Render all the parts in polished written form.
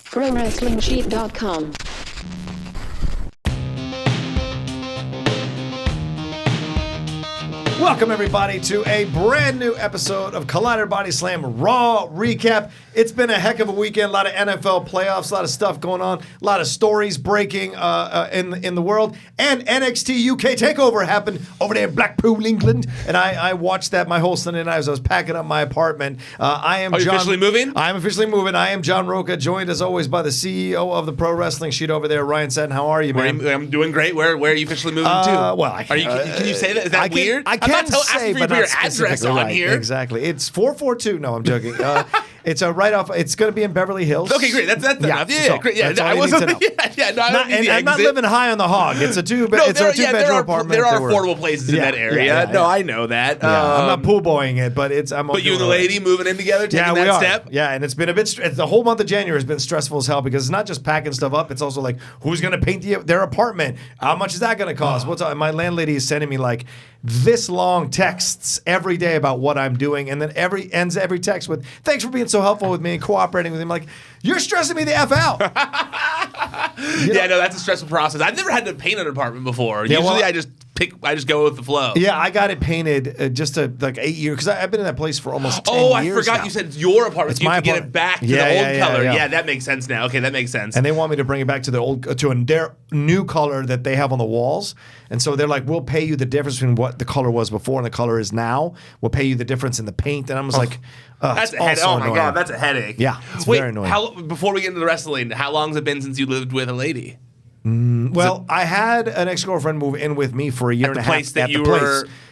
ProWrestlingSheet.com. Welcome, everybody, to a brand new episode of Collider Body Slam Raw Recap. It's been a heck of a weekend. A lot of NFL playoffs, a lot of stuff going on, a lot of stories breaking in the world. And NXT UK TakeOver happened over there in Blackpool, England. And I watched that my whole Sunday night as I was packing up my apartment. I am Are you officially moving? I'm officially moving. I am John Rocha, joined as always by the CEO of the Pro Wrestling Sheet over there, Ryan Satin. How are you, man? I'm doing great. Where are you officially moving to? Well, can you say that? Is that weird? I can't say, but for your not address on right, here. Exactly. It's 442. No, I'm joking. It's a right off. It's going to be in Beverly Hills. Okay, great. That's enough. Yeah, so great. Yeah, that's all I you need wasn't. to know. I'm not living high on the hog. It's a two. No, it's a two-bedroom apartment. There are affordable places in that area. No, I know that. I'm not pool boying it, but it's. But you and the lady moving in together, taking that step. Yeah, and it's been a bit. The whole month of January has been stressful as hell because it's not just packing stuff up. It's also like who's going to paint their apartment? How much is that going to cost? My landlady is sending me like this long texts every day about what I'm doing, and then ends every text with "Thanks for being so helpful with me and cooperating with me." I'm like, you're stressing me the F out. Yeah, no, that's a stressful process. I've never had to paint an apartment before. Usually, I just go with the flow. Yeah, I got it painted just like 8 years because I've been in that place for almost 10 years. Oh, I forgot now. you said it's your apartment. It's you my have to get apartment. it back to the old color. Yeah. Yeah, that makes sense now. Okay, that makes sense. And they want me to bring it back to their new color that they have on the walls. And so they're like, we'll pay you the difference between what the color was before and the color is now. We'll pay you the difference in the paint. And I was like, that's a headache. Oh my God, that's a headache. Yeah, it's very annoying. Before we get into the wrestling, how long has it been since you lived with a lady? Well, I had an ex-girlfriend move in with me for a year and a half.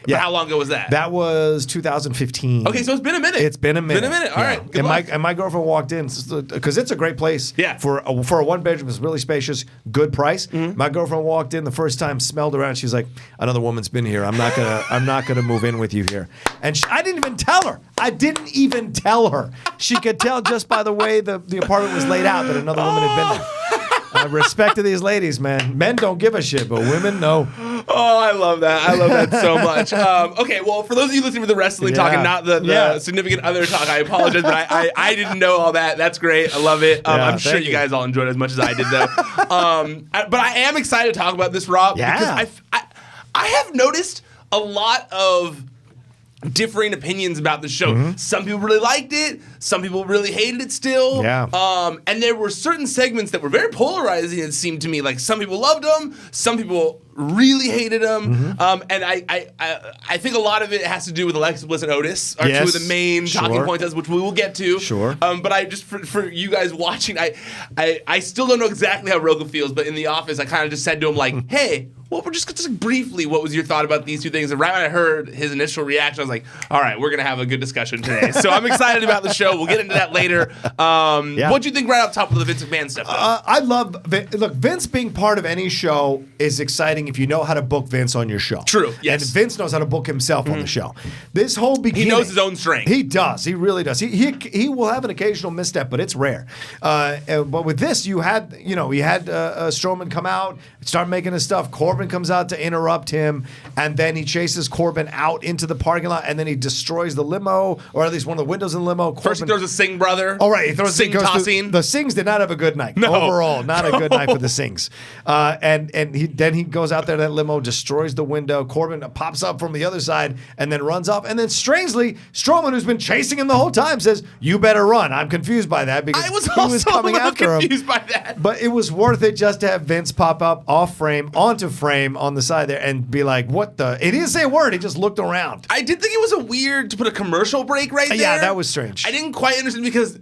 Yeah. How long ago was that? That was 2015. Okay, so it's been a minute. It's been a minute. All right. Good luck. And my girlfriend walked in because it's a great place. Yeah. For a one bedroom, it's really spacious, good price. Mm-hmm. My girlfriend walked in the first time, smelled around. She's like, "Another woman's been here. I'm not gonna move in with you here." And I didn't even tell her. She could tell just by the way the apartment was laid out that another woman had been there. Respect to these ladies, man. Men don't give a shit, but women know. Oh, I love that. I love that so much. Okay, well, for those of you listening to the wrestling talk and not the significant other talk, I apologize, but I didn't know all that. That's great. I love it. I'm sure you guys all enjoyed it as much as I did, though. But I am excited to talk about this, Rob, because I have noticed a lot of differing opinions about the show. Mm-hmm. Some people really liked it. Some people really hated it still. Yeah. And there were certain segments that were very polarizing, it seemed to me. Like some people loved them. Some people really hated them. Mm-hmm. And I think a lot of it has to do with Alexa Bliss and Otis are two of the main talking points, which we will get to. Sure. But I just, for you guys watching, I still don't know exactly how Rocha feels, but in the office, I kind of just said to him, like, hey, well, we're just briefly, what was your thought about these two things? And right when I heard his initial reaction, I was like, all right, we're going to have a good discussion today. So I'm excited about the show. We'll get into that later. What do you think right off the top of the Vince McMahon stuff, though? I love Vince being part of any show is exciting if you know how to book Vince on your show. True, yes. And Vince knows how to book himself on the show. This whole beginning... He knows his own strength. He does. He really does. He will have an occasional misstep, but it's rare. But with this, you had Strowman come out, start making his stuff. Corbin comes out to interrupt him, and then he chases Corbin out into the parking lot, and then he destroys the limo, or at least one of the windows in the limo. First he throws a Singh brother. Oh, right. He throws Singh tossing. The Singhs did not have a good night. No. Overall, not a good night for the Singhs. And he goes out there to that limo, destroys the window. Corbin pops up from the other side and then runs off. And then strangely, Strowman, who's been chasing him the whole time, says, "You better run." I'm confused by that because I was he was coming a little after confused him. by that. But it was worth it just to have Vince pop up off frame, onto frame on the side there and be like, what the? He didn't say a word. He just looked around. I did think it was a weird to put a commercial break right there. Yeah, that was strange. I didn't quite understand because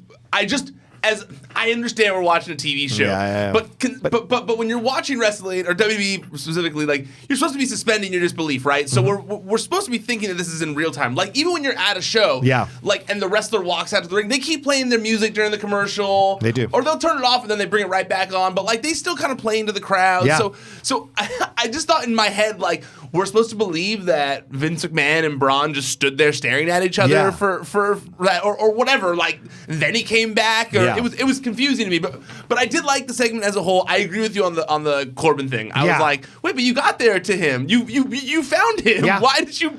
as I understand we're watching a TV show, but when you're watching wrestling or WWE specifically, like you're supposed to be suspending your disbelief, right? So we're supposed to be thinking that this is in real time. Like even when you're at a show, like and the wrestler walks out to the ring, they keep playing their music during the commercial. They do, or they'll turn it off and then they bring it right back on. But like they still kind of play into the crowd. Yeah. So I just thought in my head like we're supposed to believe that Vince McMahon and Braun just stood there staring at each other for or whatever. Like then he came back or. It was confusing to me, but I did like the segment as a whole. I agree with you on the Corbin thing. I was like, wait, but you got there to him. You found him. Yeah. Why did you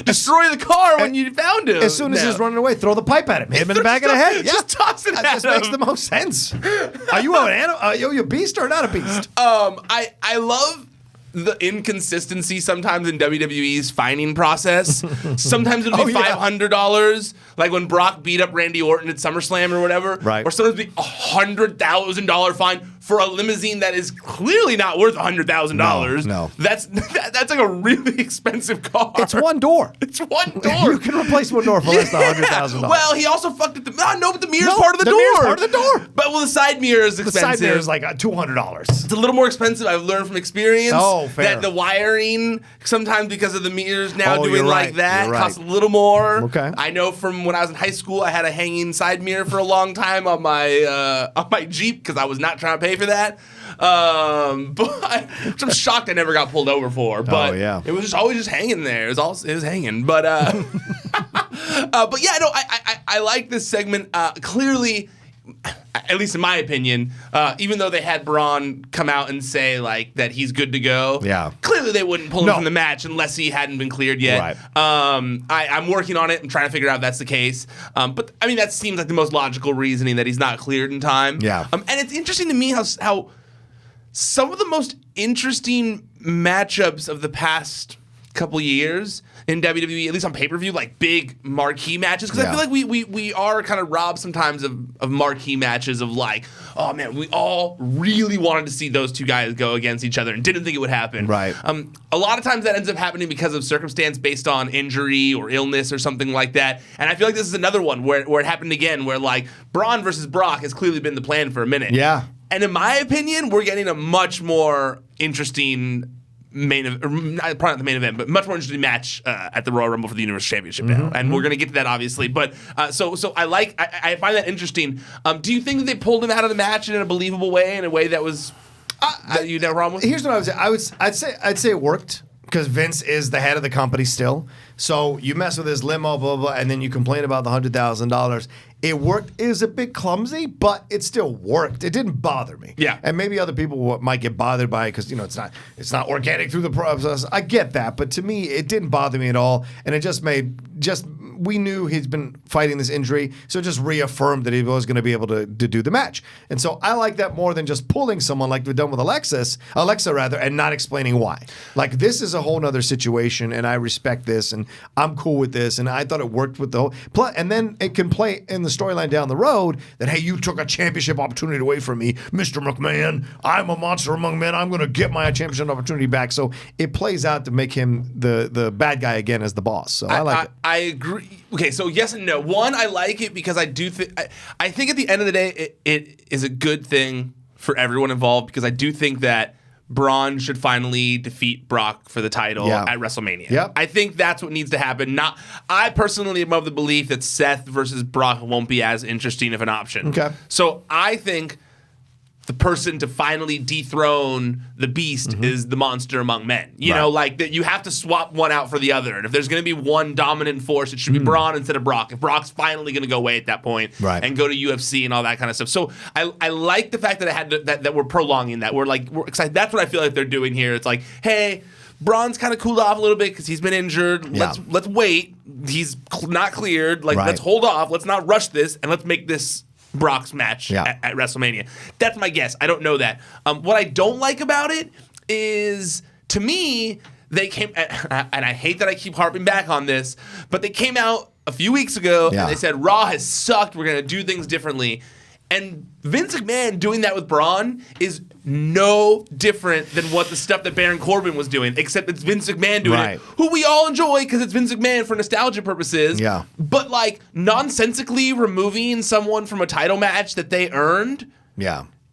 destroy the car when you found him? As soon as he's running away, throw the pipe at him. Hit him in the back of the head. Just toss it at him. That just makes the most sense. Are you an animal? Are you a beast or not a beast? I love the inconsistency sometimes in WWE's fining process. Sometimes it'll be $500, like when Brock beat up Randy Orton at SummerSlam or whatever. Right. Or sometimes it'll be $100,000 fine for a limousine that is clearly not worth $100,000. No. That's like a really expensive car. It's one door. It's one door. You can replace one door for less than $100,000. Well, he also fucked it. But the mirror's part of the door. Mirror's part of the door. But the side mirror is expensive. The side mirror is like $200. It's a little more expensive. I've learned from experience fair. that the wiring, sometimes because of the mirrors now doing like that, costs a little more. Okay. I know from when I was in high school, I had a hanging side mirror for a long time on my Jeep because I was not trying to pay for that. But which I'm shocked I never got pulled over for. But it was always just hanging there. It was hanging. But but yeah, no, I like this segment. Clearly, at least in my opinion, even though they had Braun come out and say like that he's good to go, clearly they wouldn't pull him from the match unless he hadn't been cleared yet. Right. I'm working on it and trying to figure out if that's the case. But I mean, that seems like the most logical reasoning that he's not cleared in time. Yeah. And it's interesting to me how some of the most interesting matchups of the past couple years in WWE, at least on pay-per-view, like big marquee matches, because I feel like we are kind of robbed sometimes of marquee matches of like, oh man, we all really wanted to see those two guys go against each other and didn't think it would happen. Right. A lot of times that ends up happening because of circumstance based on injury or illness or something like that. And I feel like this is another one where it happened again, where like Braun versus Brock has clearly been the plan for a minute. Yeah. And in my opinion, we're getting a much more interesting probably not the main event, but much more interesting match at the Royal Rumble for the Universal Championship now. And we're going to get to that, obviously. But so I find that interesting. Do you think that they pulled him out of the match in a believable way, in a way that was that you had no problem with? Here's what I would say. I'd say it worked because Vince is the head of the company still. So you mess with his limo, blah, blah, and then you complain about the $100,000. It worked. It was a bit clumsy, but it still worked. It didn't bother me. Yeah. And maybe other people might get bothered by it because, it's not organic through the process. I get that. But to me, it didn't bother me at all. And it we knew he's been fighting this injury, so it just reaffirmed that he was going to be able to do the match. And so I like that more than just pulling someone like we've done with Alexa, and not explaining why. Like, this is a whole nother situation, and I respect this, and I'm cool with this, and I thought it worked with the whole play. And then it can play in the storyline down the road that, hey, you took a championship opportunity away from me, Mr. McMahon. I'm a monster among men. I'm going to get my championship opportunity back. So it plays out to make him the bad guy again as the boss. So I like it. I agree. Okay, so yes and no. One, I like it because I do think I think at the end of the day it is a good thing for everyone involved, because I do think that Braun should finally defeat Brock for the title at WrestleMania. Yep. I think that's what needs to happen. I personally am of the belief that Seth versus Brock won't be as interesting of an option. Okay. So I think the person to finally dethrone the beast is the monster among men. You know, like that you have to swap one out for the other. And if there's going to be one dominant force, it should be Braun instead of Brock. If Brock's finally going to go away at that point and go to UFC and all that kind of stuff. So I like the fact that it had to, that we're prolonging that. We're excited. That's what I feel like they're doing here. It's like, hey, Braun's kind of cooled off a little bit because he's been injured. Yeah. Let's wait. He's not cleared. Let's hold off. Let's not rush this, and let's make this Brock's match at WrestleMania. That's my guess. I don't know that. What I don't like about it is, to me, they came, and I hate that I keep harping back on this, but they came out a few weeks ago and they said, Raw has sucked. We're going to do things differently. And Vince McMahon doing that with Braun is no different than what the stuff that Baron Corbin was doing, except it's Vince McMahon doing it, who we all enjoy because it's Vince McMahon for nostalgia purposes. Yeah. But like nonsensically removing someone from a title match that they earned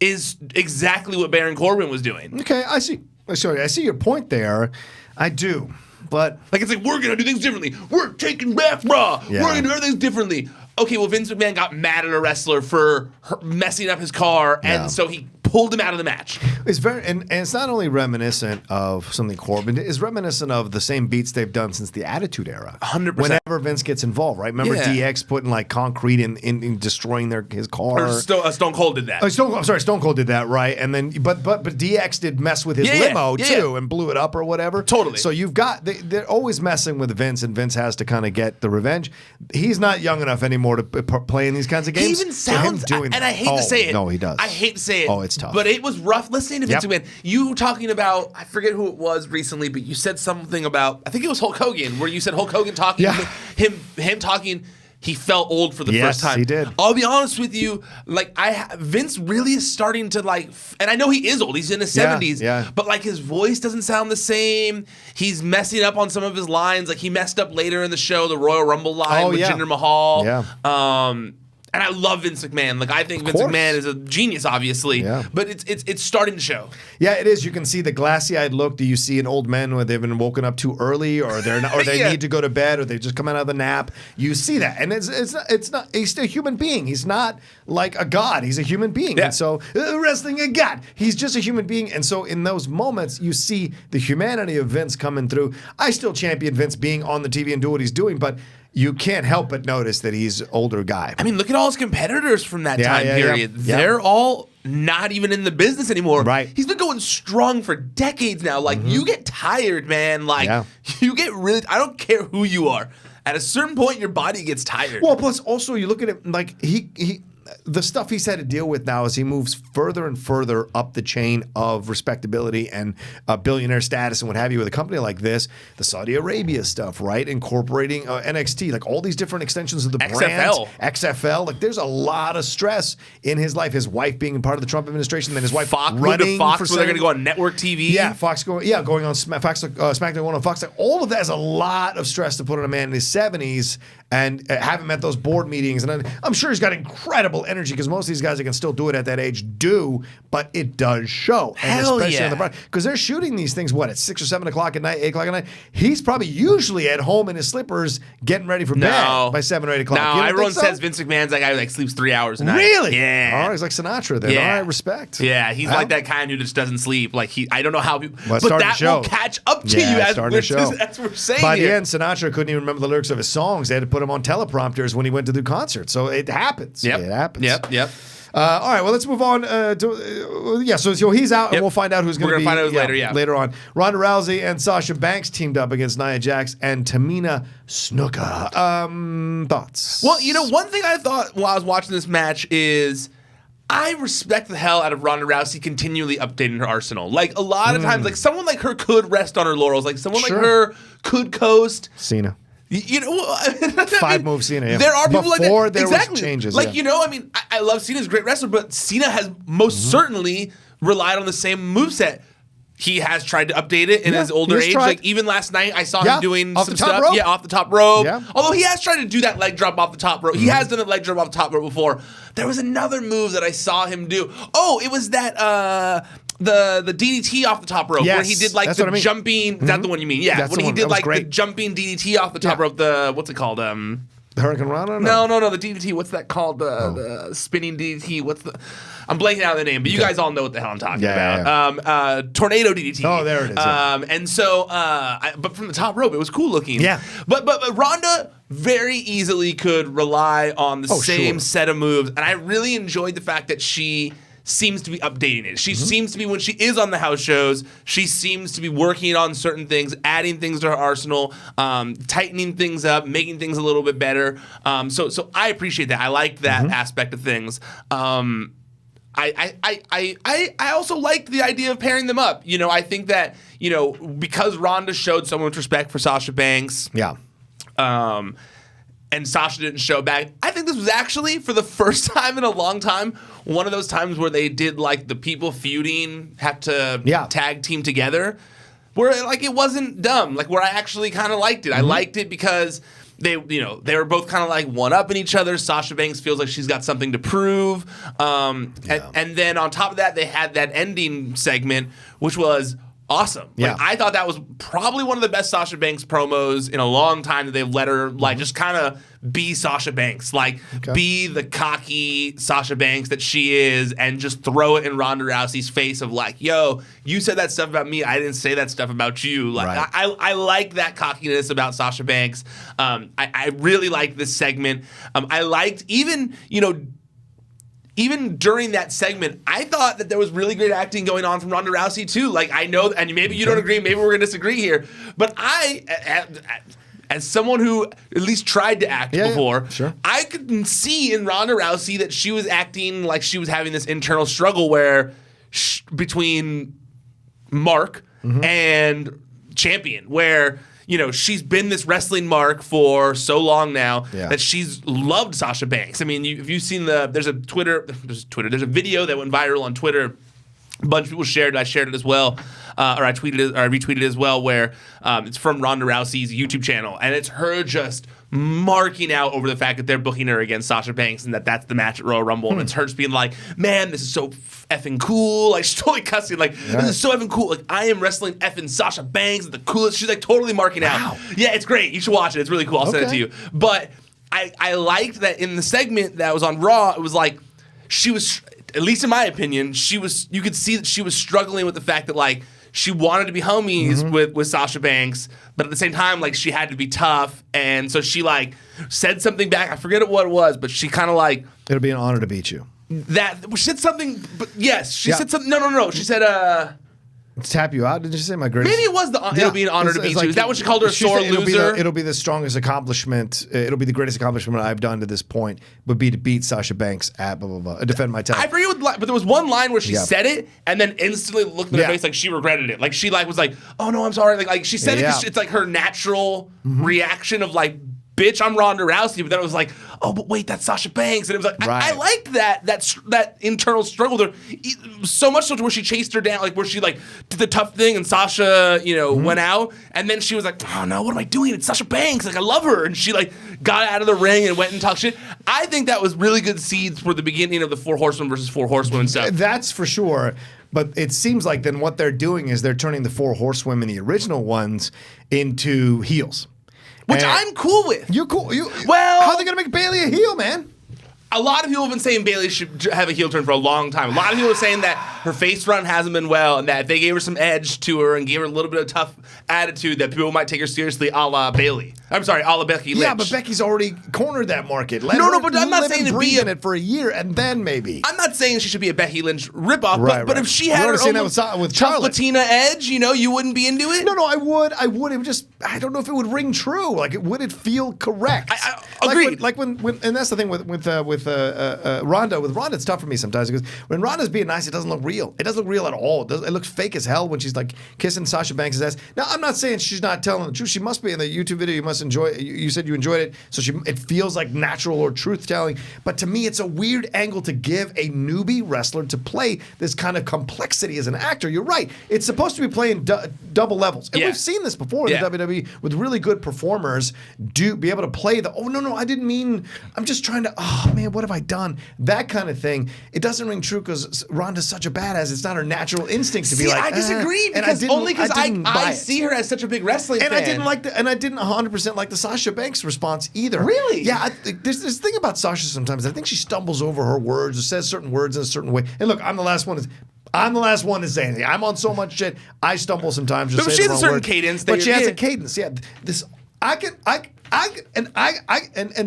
is exactly what Baron Corbin was doing. Okay, I see. Sorry, I see your point there. I do. But like, it's like, we're going to do things differently. We're taking back Raw. We're going to do things differently. Okay, well, Vince McMahon got mad at a wrestler for messing up his car, and so he pulled him out of the match. It's very, and it's not only reminiscent of something Corbin did, it's reminiscent of the same beats they've done since the Attitude Era. 100%. Whenever Vince gets involved, right? Remember DX putting like concrete in destroying his car. Or Stone Cold did that. Stone Cold did that, right? And then, but DX did mess with his limo too and blew it up or whatever. Totally. So you've got they're always messing with Vince, and Vince has to kind of get the revenge. He's not young enough anymore to play in these kinds of games. He even sounds, and I hate to say it. No, he does. I hate to say it. Oh, it's tough. But it was rough listening to Vince McMahon. You talking about, I forget who it was recently, but you said something about, I think it was Hulk Hogan, where you said Hulk Hogan talking, him talking, he felt old for the first time. Yes, he did. I'll be honest with you, like Vince really is starting to like, and I know he is old, he's in his 70s, but like his voice doesn't sound the same. He's messing up on some of his lines. Like he messed up later in the show, the Royal Rumble line with Jinder Mahal. Yeah. And I love Vince McMahon. Like I think Vince McMahon is a genius, obviously. Yeah. But it's starting to show. Yeah, it is. You can see the glassy-eyed look. Do you see an old man where they've been woken up too early, or they're not, or they need to go to bed, or they just come out of the nap? You see that, and it's not. He's still a human being. He's not like a god. He's a human being. Yeah. And so wrestling a god. He's just a human being. And so in those moments, you see the humanity of Vince coming through. I still champion Vince being on the TV and do what he's doing, but you can't help but notice that he's an older guy. I mean, look at all his competitors from that time period. Yeah. They're all not even in the business anymore. Right. He's been going strong for decades now. Like, you get tired, man. Like, you get really... I don't care who you are. At a certain point, your body gets tired. Well, plus also, you look at it, like, the stuff he's had to deal with now as he moves further and further up the chain of respectability and billionaire status and what have you with a company like this, the Saudi Arabia stuff, right? Incorporating NXT, like all these different extensions of the brand. XFL. Like there's a lot of stress in his life. His wife being part of the Trump administration, then his wife running Fox, for where they're going to go on network TV. Yeah, Fox going on Smackdown going on Fox. Like, all of that is a lot of stress to put on a man in his 70s and haven't met those board meetings. And I'm sure he's got incredible energy because most of these guys that can still do it at that age do, but it does show. Hell and especially on the Braun, because they're shooting these things, at 6 or 7 o'clock at night, 8 o'clock at night. He's probably usually at home in his slippers getting ready for bed by 7 or 8 o'clock. No, everyone says Vince McMahon's that guy who like sleeps 3 hours a night. Really? Yeah. Oh, he's like Sinatra then. Yeah. All right, respect. Yeah, he's like that kind who just doesn't sleep. Like I don't know how people, but that will catch up to you as we're saying. By the end, Sinatra couldn't even remember the lyrics of his songs. They had to put him on teleprompters when he went to do concerts. So it happens. Yep. It happens. Yep. All right, well, let's move on so he's out, and we'll find out who's going to be. We're going to find out later on. Ronda Rousey and Sasha Banks teamed up against Nia Jax and Tamina Snuka. Thoughts? Well, one thing I thought while I was watching this match is I respect the hell out of Ronda Rousey continually updating her arsenal. Like, a lot of times, like, someone like her could rest on her laurels. Like, someone like her could coast. Cena. 5-move Cena. Yeah. There are people like that. Before there was changes. Like, I love Cena's a great wrestler, but Cena has most certainly relied on the same moveset. He has tried to update it in his older age. Like, even last night, I saw him doing some stuff. Rope? Yeah, off the top rope. Yeah. Although he has tried to do that leg drop off the top rope. He has done a leg drop off the top rope before. There was another move that I saw him do. Oh, it was that... The DDT off the top rope where he did like the jumping. Is that the one you mean? Yeah, that's when he did like the jumping DDT off the top rope. The what's it called? The Hurricane Rana? No. The DDT. What's that called? The spinning DDT. I'm blanking out the name, but you guys all know what the hell I'm talking about. Yeah. Tornado DDT. Oh, there it is. And so, but from the top rope, it was cool looking. Yeah. But Ronda very easily could rely on the same set of moves, and I really enjoyed the fact that she seems to be updating it. She seems to be, when she is on the house shows, she seems to be working on certain things, adding things to her arsenal, tightening things up, making things a little bit better. So I appreciate that. I like that aspect of things. I also liked the idea of pairing them up. I think that, because Ronda showed so much respect for Sasha Banks. Yeah. And Sasha didn't show back. I think this was actually, for the first time in a long time, one of those times where they did like the people feuding have to tag team together, where like it wasn't dumb, like where I actually kind of liked it. I liked it because they were both kind of like one-upping each other. Sasha Banks feels like she's got something to prove. And then on top of that, they had that ending segment, which was awesome. Yeah. Like, I thought that was probably one of the best Sasha Banks promos in a long time that they've let her like just kind of be Sasha Banks, like be the cocky Sasha Banks that she is, and just throw it in Ronda Rousey's face of like, yo, you said that stuff about me, I didn't say that stuff about you. Like I like that cockiness about Sasha Banks. I really liked this segment. I liked even during that segment, I thought that there was really great acting going on from Ronda Rousey too. Like, I know, and maybe you don't agree, maybe we're going to disagree here, but as someone who at least tried to act before, I could see in Ronda Rousey that she was acting like she was having this internal struggle where between Mark and Champion, where she's been this wrestling mark for so long now that she's loved Sasha Banks. I mean, if you've seen there's a video that went viral on Twitter. A bunch of people shared it. I shared it as well, or I retweeted it as well, where it's from Ronda Rousey's YouTube channel, and it's her just marking out over the fact that they're booking her against Sasha Banks and that's the match at Royal Rumble. And it's her just being like, man, this is so effing cool. Like, she's totally cussing. Like, this is so effing cool. Like, I am wrestling effing Sasha Banks, the coolest. She's like totally marking out. Yeah, it's great. You should watch it. It's really cool. I'll send it to you. But I liked that in the segment that was on Raw, it was like she was, at least in my opinion, you could see that she was struggling with the fact that like she wanted to be homies with Sasha Banks, but at the same time, like, she had to be tough. And so she like said something back. I forget what it was, but she kind of like, it'll be an honor to beat you. She said something, but yes, she said something. No. She said, tap you out? Did you say my greatest? Maybe it was it'll be an honor to beat you. Is that what she called her a sore loser? It'll be the strongest accomplishment. It'll be the greatest accomplishment I've done to this point would be to beat Sasha Banks at blah, blah, blah. Defend my title. I forget but there was one line where she said it and then instantly looked in her face like she regretted it. Like, she like was like, oh no, I'm sorry. Like she said it because it's like her natural reaction of like, bitch, I'm Ronda Rousey, but then it was like, oh, but wait, that's Sasha Banks, and it was like, I liked that internal struggle there, so much so to where she chased her down, like where she like did the tough thing, and Sasha, went out, and then she was like, oh no, what am I doing? It's Sasha Banks, like I love her, and she like got out of the ring and went and talked shit. I think that was really good seeds for the beginning of the 4 Horsemen versus 4 Horsewomen stuff. That's for sure. But it seems like then what they're doing is they're turning the 4 Horsewomen, the original ones, into heels. Which I'm cool with. You're cool. Well, how are they going to make Bayley a heel, man? A lot of people have been saying Bayley should have a heel turn for a long time. A lot of people are saying that her face run hasn't been well, and that if they gave her some edge to her and gave her a little bit of tough attitude, that people might take her seriously a la Bayley. I'm sorry, a la Becky Lynch. Yeah, but Becky's already cornered that market. But I'm not saying to be in it for a year, and then maybe. I'm not saying she should be a Becky Lynch ripoff, but if she had her own with tough Latina edge, you wouldn't be into it? No, I would. It would just, I don't know if it would ring true. Like, would it feel correct? I agreed. Like when, and that's the thing with Ronda. With Ronda, it's tough for me sometimes because when Ronda's being nice, it doesn't look real. It doesn't look real at all. It looks fake as hell when she's like kissing Sasha Banks' ass. Now, I'm not saying she's not telling the truth. She must be in the YouTube video. You must enjoy it. You said you enjoyed it, so it feels like natural or truth telling. But to me, it's a weird angle to give a newbie wrestler to play this kind of complexity as an actor. You're right. It's supposed to be playing double levels, and we've seen this before in the WWE with really good performers be able to play the I didn't mean. I'm just trying to. Oh man, what have I done? That kind of thing. It doesn't ring true because Ronda's such a badass. It's not her natural instinct to be like. I disagree because I see her as such a big wrestling fan. I didn't 100% like the Sasha Banks response either. Really? Yeah. There's this thing about Sasha sometimes. I think she stumbles over her words or says certain words in a certain way. And look, I'm the last one to say anything. I'm on so much shit. I stumble sometimes. Just she has a certain cadence. But she has a cadence. Yeah. And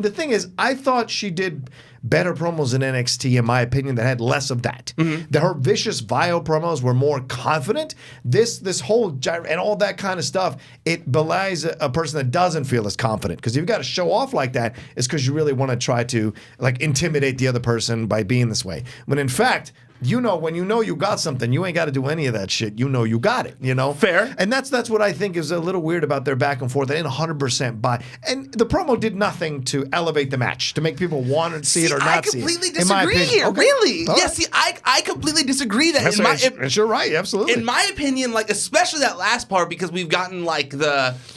the thing is, I thought she did better promos in NXT, in my opinion, that had less of that. Her vicious, vile promos were more confident. This whole and all that kind of stuff, it belies a person that doesn't feel as confident. Because if you've got to show off like that, it's because you really want to try to like intimidate the other person by being this way. When in fact, when you got something, you ain't got to do any of that shit. You got it, Fair. And that's what I think is a little weird about their back and forth. I didn't 100% buy. And the promo did nothing to elevate the match, to make people want to see it or not see it. I completely disagree here. Okay. Really? All yeah, right. See, I completely disagree that. You're right, absolutely. In my opinion, like, especially that last part, because we've gotten, like,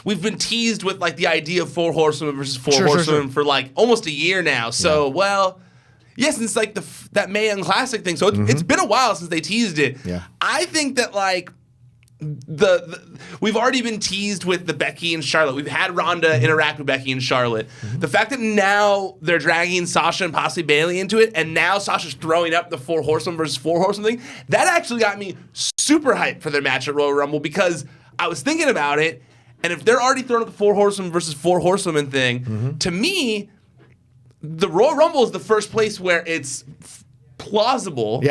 we've been teased with, like, the idea of 4 Horsewomen versus 4 Horsewomen for, like, almost a year now. So, yes, it's like that Mae Young Classic thing. So it's been a while since they teased it. Yeah. I think that, like, we've already been teased with the Becky and Charlotte. We've had Ronda interact with Becky and Charlotte. The fact that now they're dragging Sasha and possibly Bayley into it, and now Sasha's throwing up the 4 Horsewomen versus 4 Horsewomen thing, that actually got me super hyped for their match at Royal Rumble, because I was thinking about it, and if they're already throwing up the 4 Horsewomen versus 4 Horsewomen thing, to me, the Royal Rumble is the first place where it's plausible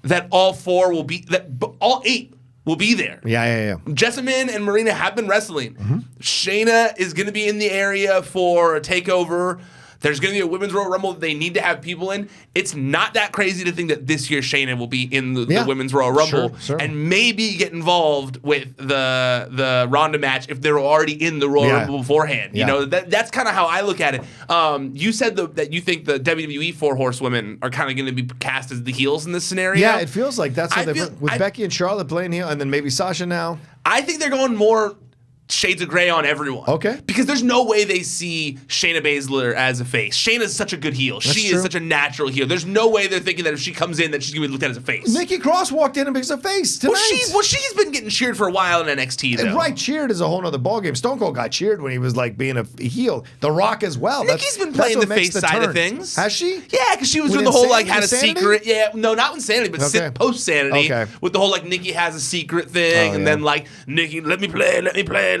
that all 4 will be, that all 8 will be there. Yeah. Jessamine and Marina have been wrestling. Shayna is going to be in the area for a takeover. There's going to be a Women's Royal Rumble that they need to have people in. It's not that crazy to think that this year Shayna will be in the Women's Royal Rumble and maybe get involved with the Ronda match if they're already in the Royal Rumble beforehand. You know, that's kind of how I look at it. You said that you think the WWE 4 Horsewomen are kind of going to be cast as the heels in this scenario. Yeah, it feels like that's what with Becky and Charlotte playing heel, and then maybe Sasha now. I think they're going more shades of gray on everyone. Okay. Because there's no way they see Shayna Baszler as a face. Shayna's such a good heel. She is such a natural heel. There's no way they're thinking that if she comes in that she's going to be looked at as a face. Nikki Cross walked in and becomes a face tonight. Well, she's been getting cheered for a while in NXT, though. Right, cheered is a whole other ballgame. Stone Cold got cheered when he was like being a heel. The Rock as well. Nikki's been playing the face side of things. Has she? Yeah, because she was doing the whole like had a secret. Yeah, no, not Insanity, but post Sanity. Okay. With the whole like Nikki has a secret thing, and then like Nikki, let me play.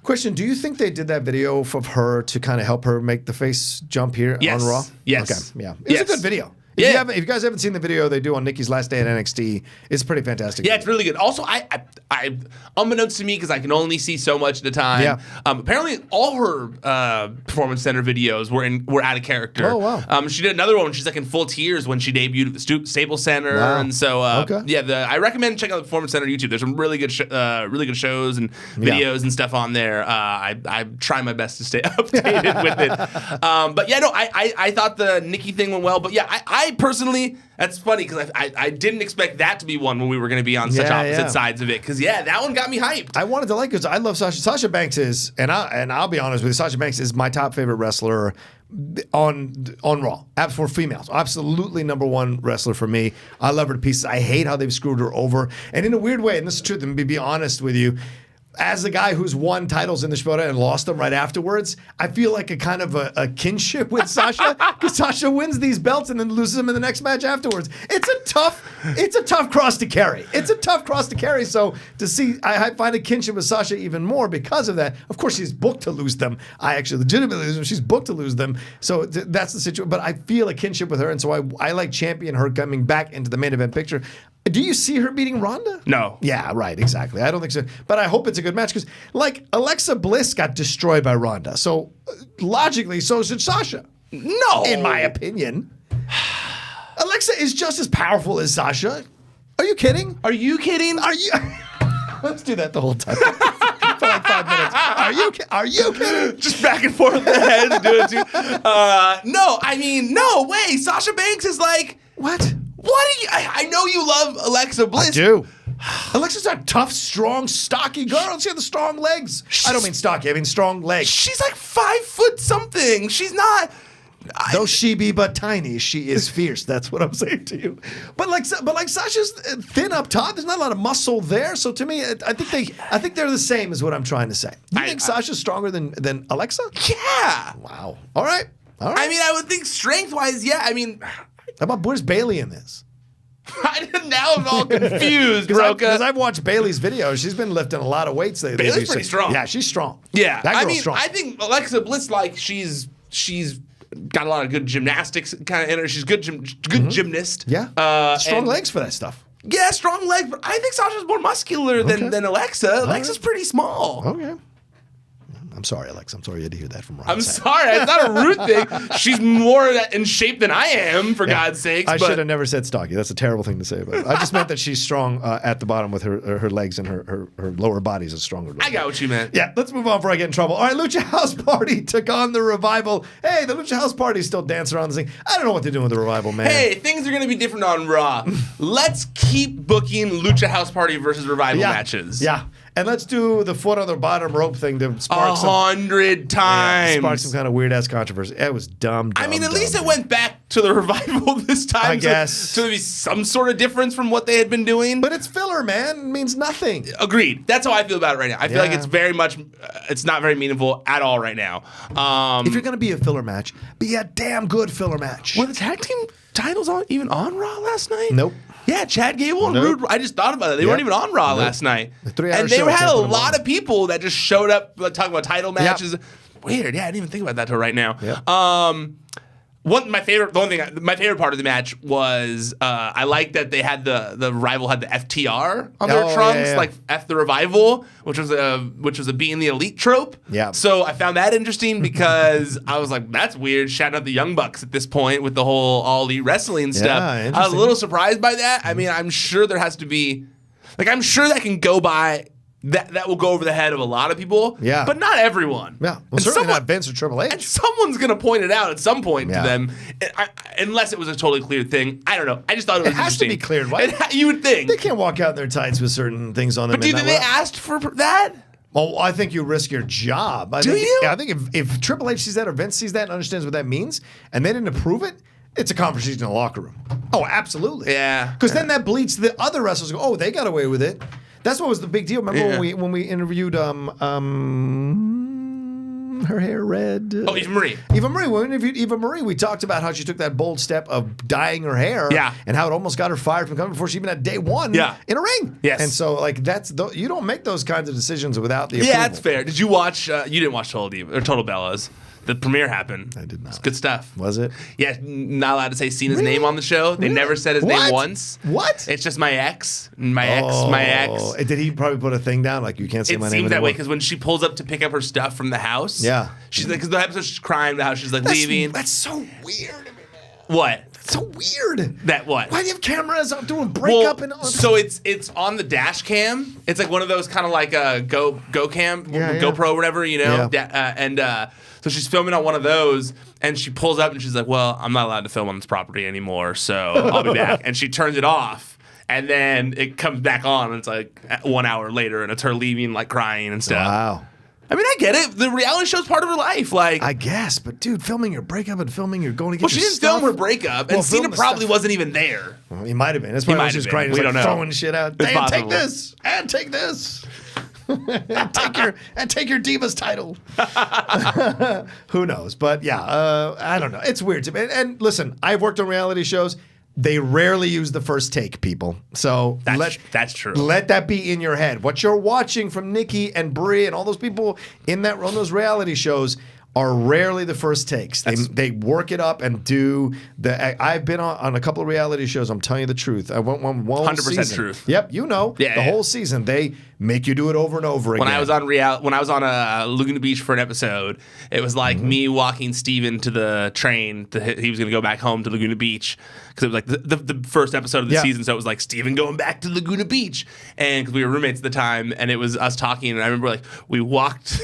Question, do you think they did that video of her to kind of help her make the face jump here on Raw? Yes. Okay. Yeah. It's a good video. If you guys haven't seen the video they do on Nikki's last day at NXT, it's pretty fantastic. Yeah, it's really good. Also, I unbeknownst to me, because I can only see so much at a time. Apparently, all her Performance Center videos were out of character. Oh wow. She did another one. She's like in full tears when she debuted at the Staples Center, and so I recommend checking out the Performance Center YouTube. There's some really good shows and videos and stuff on there. I try my best to stay updated with it. But yeah, no, I thought the Nikki thing went well. But yeah, I personally, that's funny because I didn't expect that to be one when we were going to be on such opposite sides of it. Because that one got me hyped. I wanted to like it because I love Sasha. Sasha Banks is, and I'll be honest with you, Sasha Banks is my top favorite wrestler on Raw. For females, absolutely number 1 wrestler for me. I love her to pieces. I hate how they've screwed her over, and in a weird way, and this is true. Let me be honest with you. As the guy who's won titles in the Schmodown and lost them right afterwards, I feel like a kind of a kinship with Sasha because Sasha wins these belts and then loses them in the next match afterwards. It's a tough cross to carry. So to see, I find a kinship with Sasha even more because of that. Of course, she's booked to lose them. I actually legitimately lose them. She's booked to lose them. So that's the situation. But I feel a kinship with her, and so I like champion her coming back into the main event picture. Do you see her beating Ronda? No. Yeah, right, exactly. I don't think so. But I hope it's a good match because, like, Alexa Bliss got destroyed by Ronda. So, logically, so should Sasha. No. In my opinion. Alexa is just as powerful as Sasha. Are you kidding? Are you kidding? Let's do that the whole time. For like 5 minutes. Are you kidding? Just back and forth with the head and do it too. No, I mean, no way. Sasha Banks is like... What? What are you? I know you love Alexa Bliss. I do. Alexa's a tough, strong, stocky girl. She has the strong legs. I don't mean stocky. I mean strong legs. She's like 5 foot something. She's not. Though she be but tiny, she is fierce. That's what I'm saying to you. But like Sasha's thin up top. There's not a lot of muscle there. So to me, I think they're the same. Is what I'm trying to say. You think Sasha's stronger than Alexa? Yeah. Wow. All right. I mean, I would think strength-wise, yeah. I mean. How about where's Bayley in this? Now I'm all confused, Rocha. Because I've watched Bayley's videos. She's been lifting a lot of weights lately. Bayley's pretty strong. Yeah, she's strong. Yeah. That girl's strong. I think Alexa Bliss, like, she's got a lot of good gymnastics kind of in her. She's good gymnast. Yeah. Strong legs for that stuff. Yeah, strong legs. But I think Sasha's more muscular than Alexa. Alexa's pretty small. Okay. I'm sorry, Alex. I'm sorry you had to hear that from Ron. I'm sorry. It's not a rude thing. She's more in shape than I am, for God's sakes. I should have never said stocky. That's a terrible thing to say. But I just meant that she's strong at the bottom with her legs and her lower body is stronger. I got what you meant. Yeah, let's move on before I get in trouble. All right, Lucha House Party took on the Revival. Hey, the Lucha House Party is still dancing around this thing. I don't know what they're doing with the Revival, man. Hey, things are going to be different on Raw. Let's keep booking Lucha House Party versus Revival matches. Yeah. And let's do the foot on the bottom rope thing to spark 100 times. Spark some kind of weird ass controversy. It was dumb. I mean, at least it went back to the Revival this time. I guess. So there be some sort of difference from what they had been doing. But it's filler, man. It means nothing. Agreed. That's how I feel about it right now. I feel like it's very much, it's not very meaningful at all right now. If you're going to be a filler match, be a damn good filler match. Were the tag team titles even on Raw last night? Nope. Yeah, Chad Gable and Rude. I just thought about it. They weren't even on Raw last night. And they had a lot of people that just showed up like, talking about title matches. Weird. Yeah, I didn't even think about that till right now. My favorite part of the match was I like that they had the Revival had the FTR on their trunks, like F the Revival, which was a being the elite trope. Yeah. So I found that interesting because I was like, that's weird, shouting out the Young Bucks at this point with the whole all elite wrestling stuff. I was a little surprised by that. I mean, I'm sure there has to be, like, I'm sure that can go by. That will go over the head of a lot of people, but not everyone. Yeah, well, certainly not Vince or Triple H. And someone's going to point it out at some point to them, unless it was a totally clear thing. I don't know. I just thought it was interesting. It has to be cleared. Right? You would think. They can't walk out in their tights with certain things on them. But do you think they asked for that? Well, I think you risk your job. I think if Triple H sees that or Vince sees that and understands what that means, and they didn't approve it, it's a conversation in the locker room. Oh, absolutely. Yeah. Because then that bleeds the other wrestlers. Go, oh, they got away with it. That's what was the big deal. Remember when we interviewed her hair red? Eva Marie. Eva Marie. When we interviewed Eva Marie, we talked about how she took that bold step of dyeing her hair. Yeah. And how it almost got her fired from coming before she even had day one in a ring. Yes. And so like you don't make those kinds of decisions without the approval. Yeah, that's fair. Did you watch? You didn't watch Total Bellas. The premiere happened. I did not. It's good stuff. Was it? Yeah, not allowed to say Cena's name on the show. They never said his name once. What? It's just my ex. My ex. Did he probably put a thing down like you can't say my name? It seems that way because when she pulls up to pick up her stuff from the house, she's like, because the episode she's crying about how she's like leaving. That's so weird. What? That's so weird. That what? Why do you have cameras doing breakup and all? So it's on the dash cam. It's like one of those kind of like a GoPro or whatever, you know. So she's filming on one of those, and she pulls up and she's like, "Well, I'm not allowed to film on this property anymore, so I'll be back." And she turns it off, and then it comes back on, and it's like 1 hour later, and it's her leaving, like crying and stuff. Wow. I mean, I get it. The reality show's part of her life. Like, I guess, but dude, filming your breakup and filming your going to get she didn't film her breakup, and Cena probably wasn't even there. Well, he might have been. That's why she was crying. He was like throwing shit out. Dan, take this, and take this. and take your Divas title. Who knows? But yeah, I don't know. It's weird to me. And listen, I've worked on reality shows. They rarely use the first take, people. So that's true. Let that be in your head. What you're watching from Nikki and Brie and all those people on those reality shows are rarely the first takes. They work it up and do the. I've been on a couple of reality shows. I'm telling you the truth. I went one 100% truth. Yep, you know the whole season. They make you do it over and over again. When I was on Laguna Beach for an episode, it was like me walking Steven to the train. He was going to go back home to Laguna Beach because it was like the first episode of the season. So it was like Steven going back to Laguna Beach, and because we were roommates at the time, and it was us talking. And I remember like we walked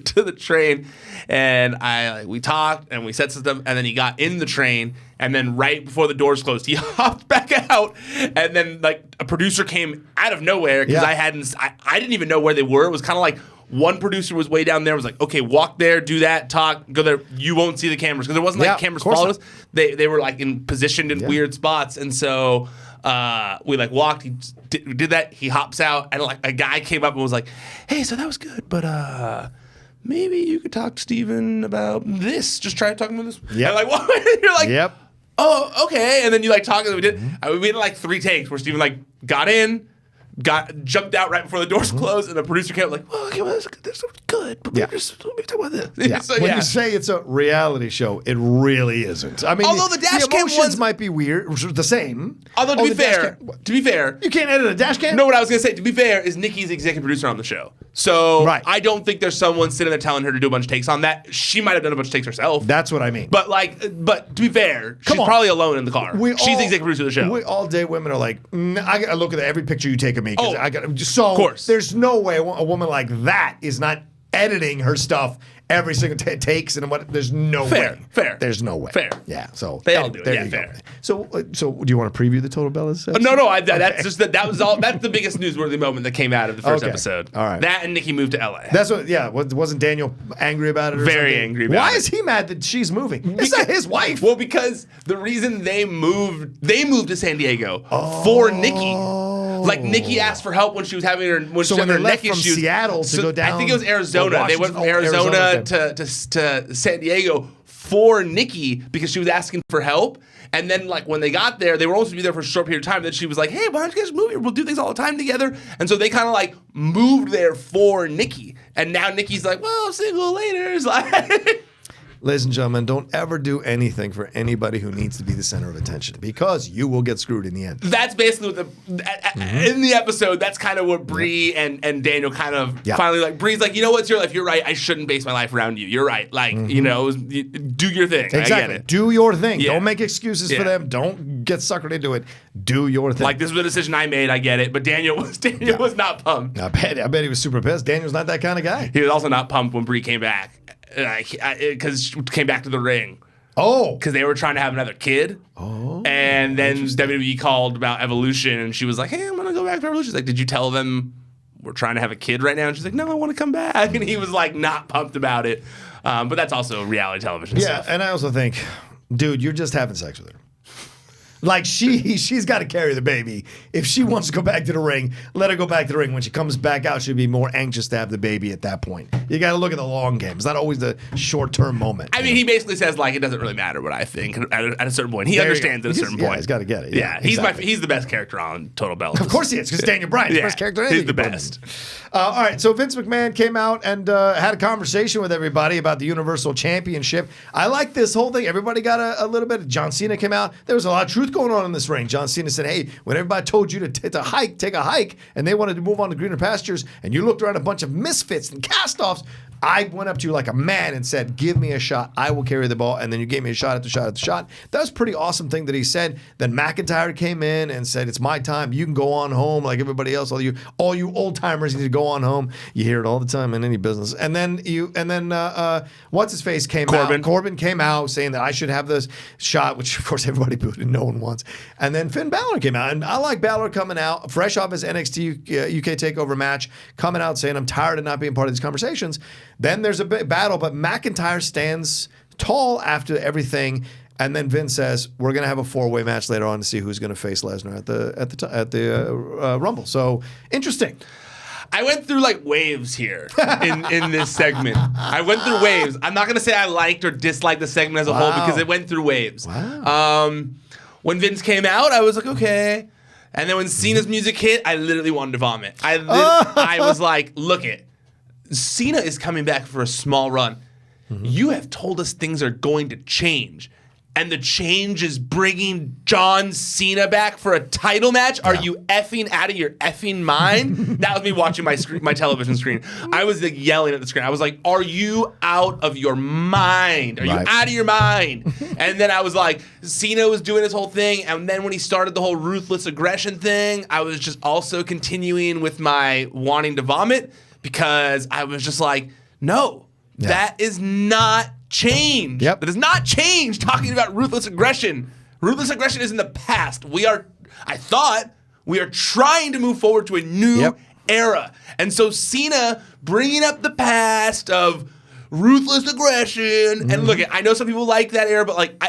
to the train. And we talked and we said some stuff, and then he got in the train, and then right before the doors closed, he hopped back out, and then like a producer came out of nowhere because I didn't even know where they were. It was kind of like one producer was way down there, was like, okay, walk there, do that, talk, go there. You won't see the cameras because there wasn't like cameras following us. They were like positioned in weird spots, and so we like walked. He did that. He hops out, and like a guy came up and was like, "Hey, so that was good, but maybe you could talk to Steven about this. Just try talking about this." Yeah. Like, what? You're like, "Yep. Oh, okay." And then you like talk, and we did like 3 takes where Steven like got in, jumped out right before the doors closed, and the producer came up like, "Well, okay, this is good, but maybe talk about this." Yeah. So, when you say it's a reality show, it really isn't. I mean, although the dash cam emotions might be weird, the same. Although to be fair, you can't edit a dash cam. No, what I was gonna say, to be fair, is Nikki's the executive producer on the show. So I don't think there's someone sitting there telling her to do a bunch of takes on that. She might have done a bunch of takes herself. That's what I mean. But to be fair, she's probably alone in the car. She's the executive producer of the show. All day women are like, I gotta look at every picture you take of me. Of course. There's no way a woman like that is not editing her stuff every single takes and what. There's no way. Fair. There's no way. Fair. Yeah. So they all do it. There Yeah, you fair. Go. So do you want to preview the Total Bellas? No. That's just that was all. That's the biggest newsworthy moment that came out of the first episode. All right. That and Nikki moved to LA. That's what. Yeah. Wasn't Daniel angry about it? Or Very something? angry about Why it. is he mad that she's moving? It's not his wife. Well, because the reason they moved to San Diego for Nikki. Like Nikki asked for help when she was having her when they left from Seattle to go down. I think it was Arizona. They went from Arizona to San Diego for Nikki because she was asking for help. And then, like, when they got there, they were supposed to be there for a short period of time. Then she was like, hey, why don't you guys move here? We'll do things all the time together. And so they kind of, like, moved there for Nikki. And now Nikki's like, well, I'm single later. It's like... Ladies and gentlemen, don't ever do anything for anybody who needs to be the center of attention because you will get screwed in the end. That's basically what in the episode, that's kind of what Bree and Daniel kind of finally, like, Bree's like, you know what, it's your life. You're right. I shouldn't base my life around you. You're right. Like, you know, do your thing. Exactly. I get it. Do your thing. Yeah. Don't make excuses for them. Don't get suckered into it. Do your thing. Like, this was a decision I made. I get it. But Daniel was not pumped. I bet he was super pissed. Daniel's not that kind of guy. He was also not pumped when Bree came back. Because she came back to the ring. Oh. Because they were trying to have another kid. Oh. And then WWE called about Evolution, and she was like, hey, I'm going to go back to Evolution. She's like, did you tell them we're trying to have a kid right now? And she's like, no, I want to come back. And he was like, not pumped about it. But that's also reality television stuff. Yeah, and I also think, dude, you're just having sex with her. Like, she's got to carry the baby. If she wants to go back to the ring, let her go back to the ring. When she comes back out, she'll be more anxious to have the baby at that point. You got to look at the long game. It's not always the short-term moment. I mean, he basically says, like, it doesn't really matter what I think at a certain point. He understands at a certain point. Yeah, he's got to get it. Yeah, he's the best character on Total Bellas. Of course he is, because Daniel Bryan's the best character. He's the best. All right, so Vince McMahon came out and had a conversation with everybody about the Universal Championship. I like this whole thing. Everybody got a little bit. John Cena came out. There was a lot of truth going on in this ring. John Cena said, hey, when everybody told you to take a hike, and they wanted to move on to greener pastures, and you looked around a bunch of misfits and cast-offs, I went up to you like a man and said, give me a shot. I will carry the ball. And then you gave me a shot at the shot at the shot. That was a pretty awesome thing that he said. Then McIntyre came in and said, it's my time. You can go on home like everybody else. All you old timers need to go on home. You hear it all the time in any business. And then what's his face came out. Corbin came out saying that I should have this shot, which of course everybody booed and no one wants. And then Finn Balor came out. And I like Balor coming out fresh off his NXT UK TakeOver match, coming out saying, I'm tired of not being part of these conversations. Then there's a big battle, but McIntyre stands tall after everything, and then Vince says we're going to have a 4-way match later on to see who's going to face Lesnar at the Rumble. So interesting. I went through like waves here in this segment. I went through waves. I'm not going to say I liked or disliked the segment as a whole because it went through waves. Wow. When Vince came out, I was like, okay. And then when Cena's music hit, I literally wanted to vomit. I was like, look it. Cena is coming back for a small run. Mm-hmm. You have told us things are going to change. And the change is bringing John Cena back for a title match? Are you effing out of your effing mind? That was me watching my television screen. I was like yelling at the screen. I was like, are you out of your mind? Are you out of your mind? And then I was like, Cena was doing his whole thing. And then when he started the whole ruthless aggression thing, I was just also continuing with my wanting to vomit because I was just like, no, that is not change. Yep. That is not change talking about ruthless aggression. Ruthless aggression is in the past. I thought we are trying to move forward to a new era. And so Cena bringing up the past of ruthless aggression. And look, I know some people like that era, but like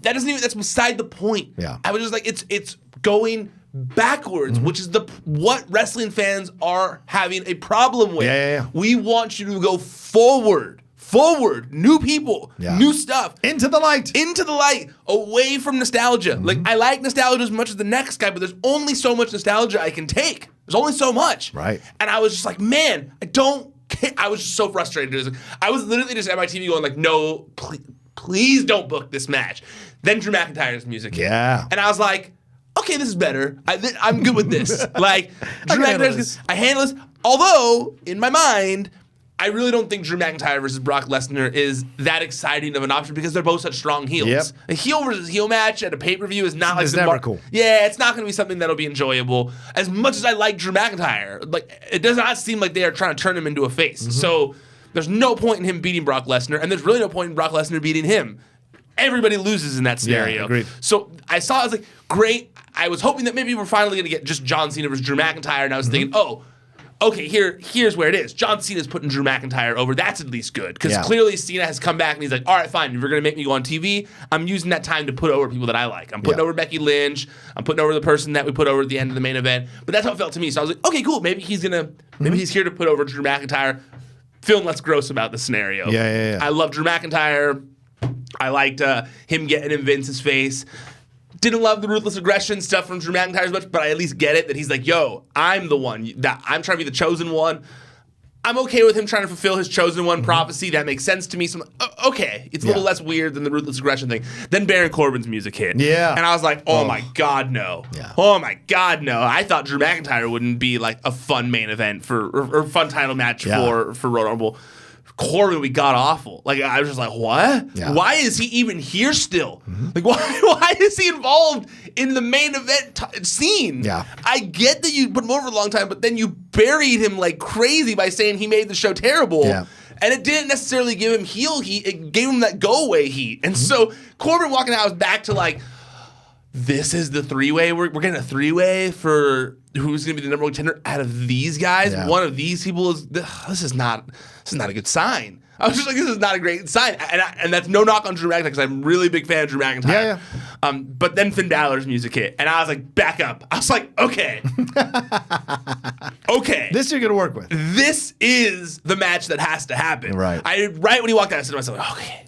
that's beside the point. Yeah. I was just like, it's going backwards, which is what wrestling fans are having a problem with. Yeah. We want you to go forward, new people, new stuff. Into the light, away from nostalgia. Like, I like nostalgia as much as the next guy, but there's only so much nostalgia I can take. There's only so much. Right. And I was just like, man, I don't care. I was just so frustrated. I was literally just at my TV going like, no, please don't book this match. Then Drew McIntyre's music hit. Yeah. And I was like, okay, this is better. I'm good with this. Like, Drew McIntyre's, I handle this. Although, in my mind, I really don't think Drew McIntyre versus Brock Lesnar is that exciting of an option because they're both such strong heels. Yep. A heel versus heel match at a pay-per-view is not like it's never cool. Yeah, it's not going to be something that'll be enjoyable. As much as I like Drew McIntyre, like it does not seem like they are trying to turn him into a face. Mm-hmm. So there's no point in him beating Brock Lesnar, and there's really no point in Brock Lesnar beating him. Everybody loses in that scenario. Yeah, agreed. So I was like, great. I was hoping that maybe we're finally going to get just John Cena versus Drew McIntyre, and I was thinking, okay, here's where it is. John Cena's putting Drew McIntyre over. That's at least good. Because clearly Cena has come back and he's like, all right, fine. If you're going to make me go on TV, I'm using that time to put over people that I like. I'm putting over Becky Lynch. I'm putting over the person that we put over at the end of the main event. But that's how it felt to me. So I was like, okay, cool. Maybe he's here to put over Drew McIntyre. Feeling less gross about the scenario. Yeah. I love Drew McIntyre. I liked him getting in Vince's face. Didn't love the ruthless aggression stuff from Drew McIntyre as much, but I at least get it that he's like, yo, I'm the one. That I'm trying to be the chosen one. I'm okay with him trying to fulfill his chosen one prophecy. That makes sense to me. So okay, it's a little less weird than the ruthless aggression thing. Then Baron Corbin's music hit. Yeah. And I was like, oh my God, no. Yeah. Oh my God, no. I thought Drew McIntyre wouldn't be like a fun main event or fun title match for Royal Rumble. Corbin, we got awful. Like I was just like, what? Yeah. Why is he even here still? Mm-hmm. Like why is he involved in the main event scene? Yeah. I get that you put him over a long time, but then you buried him like crazy by saying he made the show terrible. Yeah. And it didn't necessarily give him heel heat. It gave him that go away heat. And so Corbin walking out was back to like, this is the three-way. We're getting a three-way for who's going to be the number one contender out of these guys. Yeah. One of these people is this is not a good sign. I was just like, this is not a great sign. And that's no knock on Drew McIntyre because I'm really a big fan of Drew McIntyre. Yeah. But then Finn Balor's music hit. And I was like, back up. I was like, okay. Okay. This you're going to work with. This is the match that has to happen. Right when he walked out, I said to myself, okay.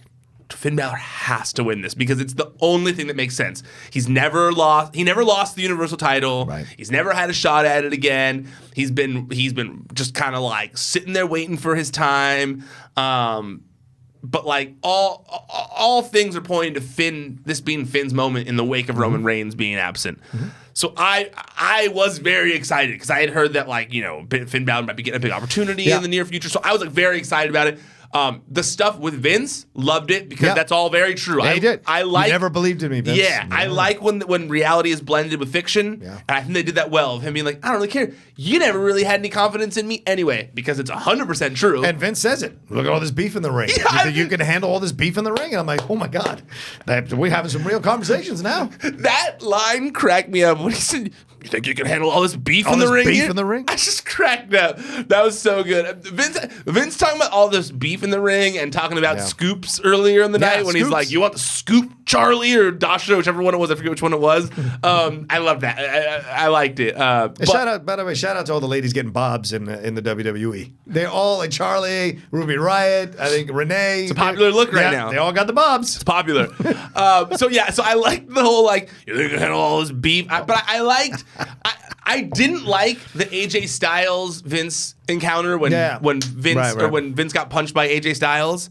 Finn Balor has to win this because it's the only thing that makes sense. He's never lost. He never lost the Universal title. Right. He's never had a shot at it again. He's been just kind of like sitting there waiting for his time. But like all things are pointing to Finn. This being Finn's moment in the wake of Roman Reigns being absent. Mm-hmm. So I was very excited because I had heard that like Finn Balor might be getting a big opportunity in the near future. So I was like very excited about it. The stuff with Vince, loved it because that's all very true. Yeah, he did. I like. You never believed in me, Vince. Yeah, I like when reality is blended with fiction. Yeah. And I think they did that well. Of him being like, I don't really care. You never really had any confidence in me anyway because it's 100% true. And Vince says it. Look at all this beef in the ring. Yeah, you can handle all this beef in the ring? And I'm like, oh my God, we're having some real conversations now. That line cracked me up when he said, you think you can handle all this beef in the ring? Beef in the ring? I just cracked up. That was so good. Vince talking about all this beef in the ring and talking about scoops earlier in the night when he's like, you want the scoop, Charlie or Dasha, whichever one it was. I forget which one it was. I love that. I liked it. Shout out, by the way, shout out to all the ladies getting bobs in the WWE. They all, like Charlie, Ruby Riott, I think Renee. It's a popular look right now. They all got the bobs. It's popular. So I liked the whole like, you think you can handle all this beef? But I liked... I didn't like the AJ Styles Vince encounter when Vince got punched by AJ Styles.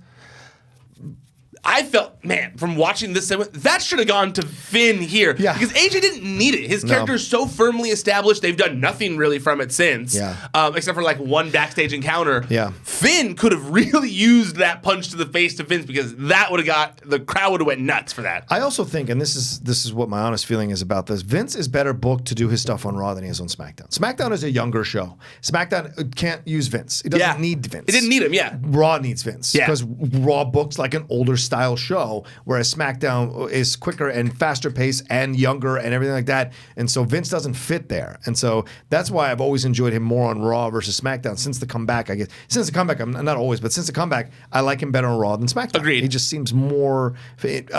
I felt, man, from watching this segment, that should have gone to Finn here. Yeah. Because AJ didn't need it. His character is so firmly established, they've done nothing really from it since. Yeah. Except for like one backstage encounter. Yeah. Finn could have really used that punch to the face to Vince because that would have the crowd would have went nuts for that. I also think, and this is what my honest feeling is about this, Vince is better booked to do his stuff on Raw than he is on SmackDown. SmackDown is a younger show. SmackDown can't use Vince. It doesn't need Vince. It didn't need him, yeah. Raw needs Vince. Yeah. Because Raw books like an older style show, whereas SmackDown is quicker and faster paced and younger and everything like that. And so Vince doesn't fit there. And so that's why I've always enjoyed him more on Raw versus SmackDown since the comeback, I guess. Since the comeback, I'm not always, but since the comeback, I like him better on Raw than SmackDown. Agreed. He just seems more fit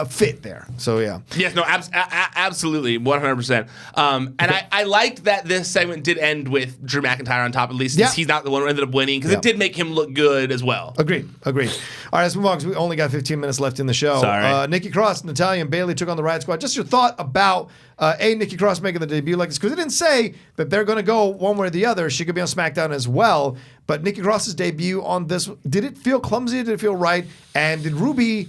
there. So yeah. Yes, no, absolutely, 100%. And I liked that this segment did end with Drew McIntyre on top, at least since he's not the one who ended up winning, because it did make him look good as well. Agreed. All right, let's move on because we only got 15 minutes left. uplifting the show. Sorry. Nikki Cross, Natalya, and Bayley took on the Riot Squad. Just your thought about Nikki Cross making the debut like this, because it didn't say that they're going to go one way or the other. She could be on SmackDown as well. But Nikki Cross's debut on this, did it feel clumsy? Did it feel right? And did Ruby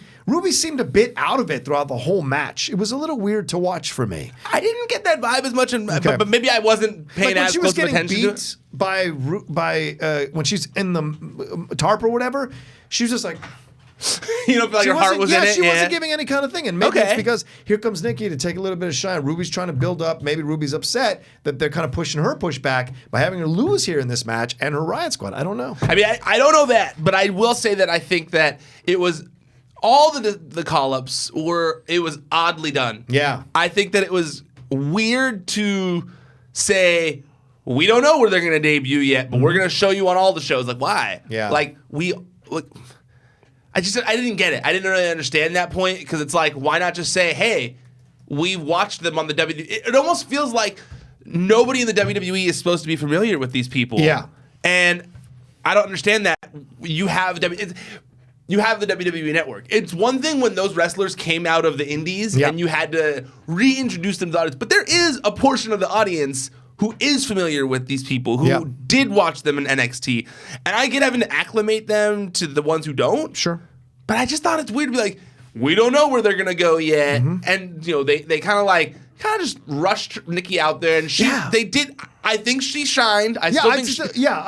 seemed a bit out of it throughout the whole match. It was a little weird to watch for me. I didn't get that vibe as much, but maybe I wasn't paying as close attention to it. When she was getting beat by when she's in the tarp or whatever, she was just like... You don't feel like her heart was in it? She wasn't giving any kind of thing. And maybe it's because here comes Nikki to take a little bit of shine. Ruby's trying to build up. Maybe Ruby's upset that they're kind of pushing her pushback by having her lose here in this match and her Riot Squad. I don't know. I mean, I don't know that, but I will say that I think that it was... All the call-ups it was oddly done. Yeah. I think that it was weird to say, we don't know where they're going to debut yet, but we're going to show you on all the shows. Like, why? Yeah. I didn't get it. I didn't really understand that point, because it's like, why not just say, hey, we watched them on the WWE. It almost feels like nobody in the WWE is supposed to be familiar with these people. Yeah. And I don't understand that. You have the WWE Network. It's one thing when those wrestlers came out of the indies and you had to reintroduce them to the audience, but there is a portion of the audience who is familiar with these people, who did watch them in NXT. And I get having to acclimate them to the ones who don't. Sure. But I just thought it's weird to be like, we don't know where they're going to go yet. Mm-hmm. And, they kind of just rushed Nikki out there, and they did. I think she shined. I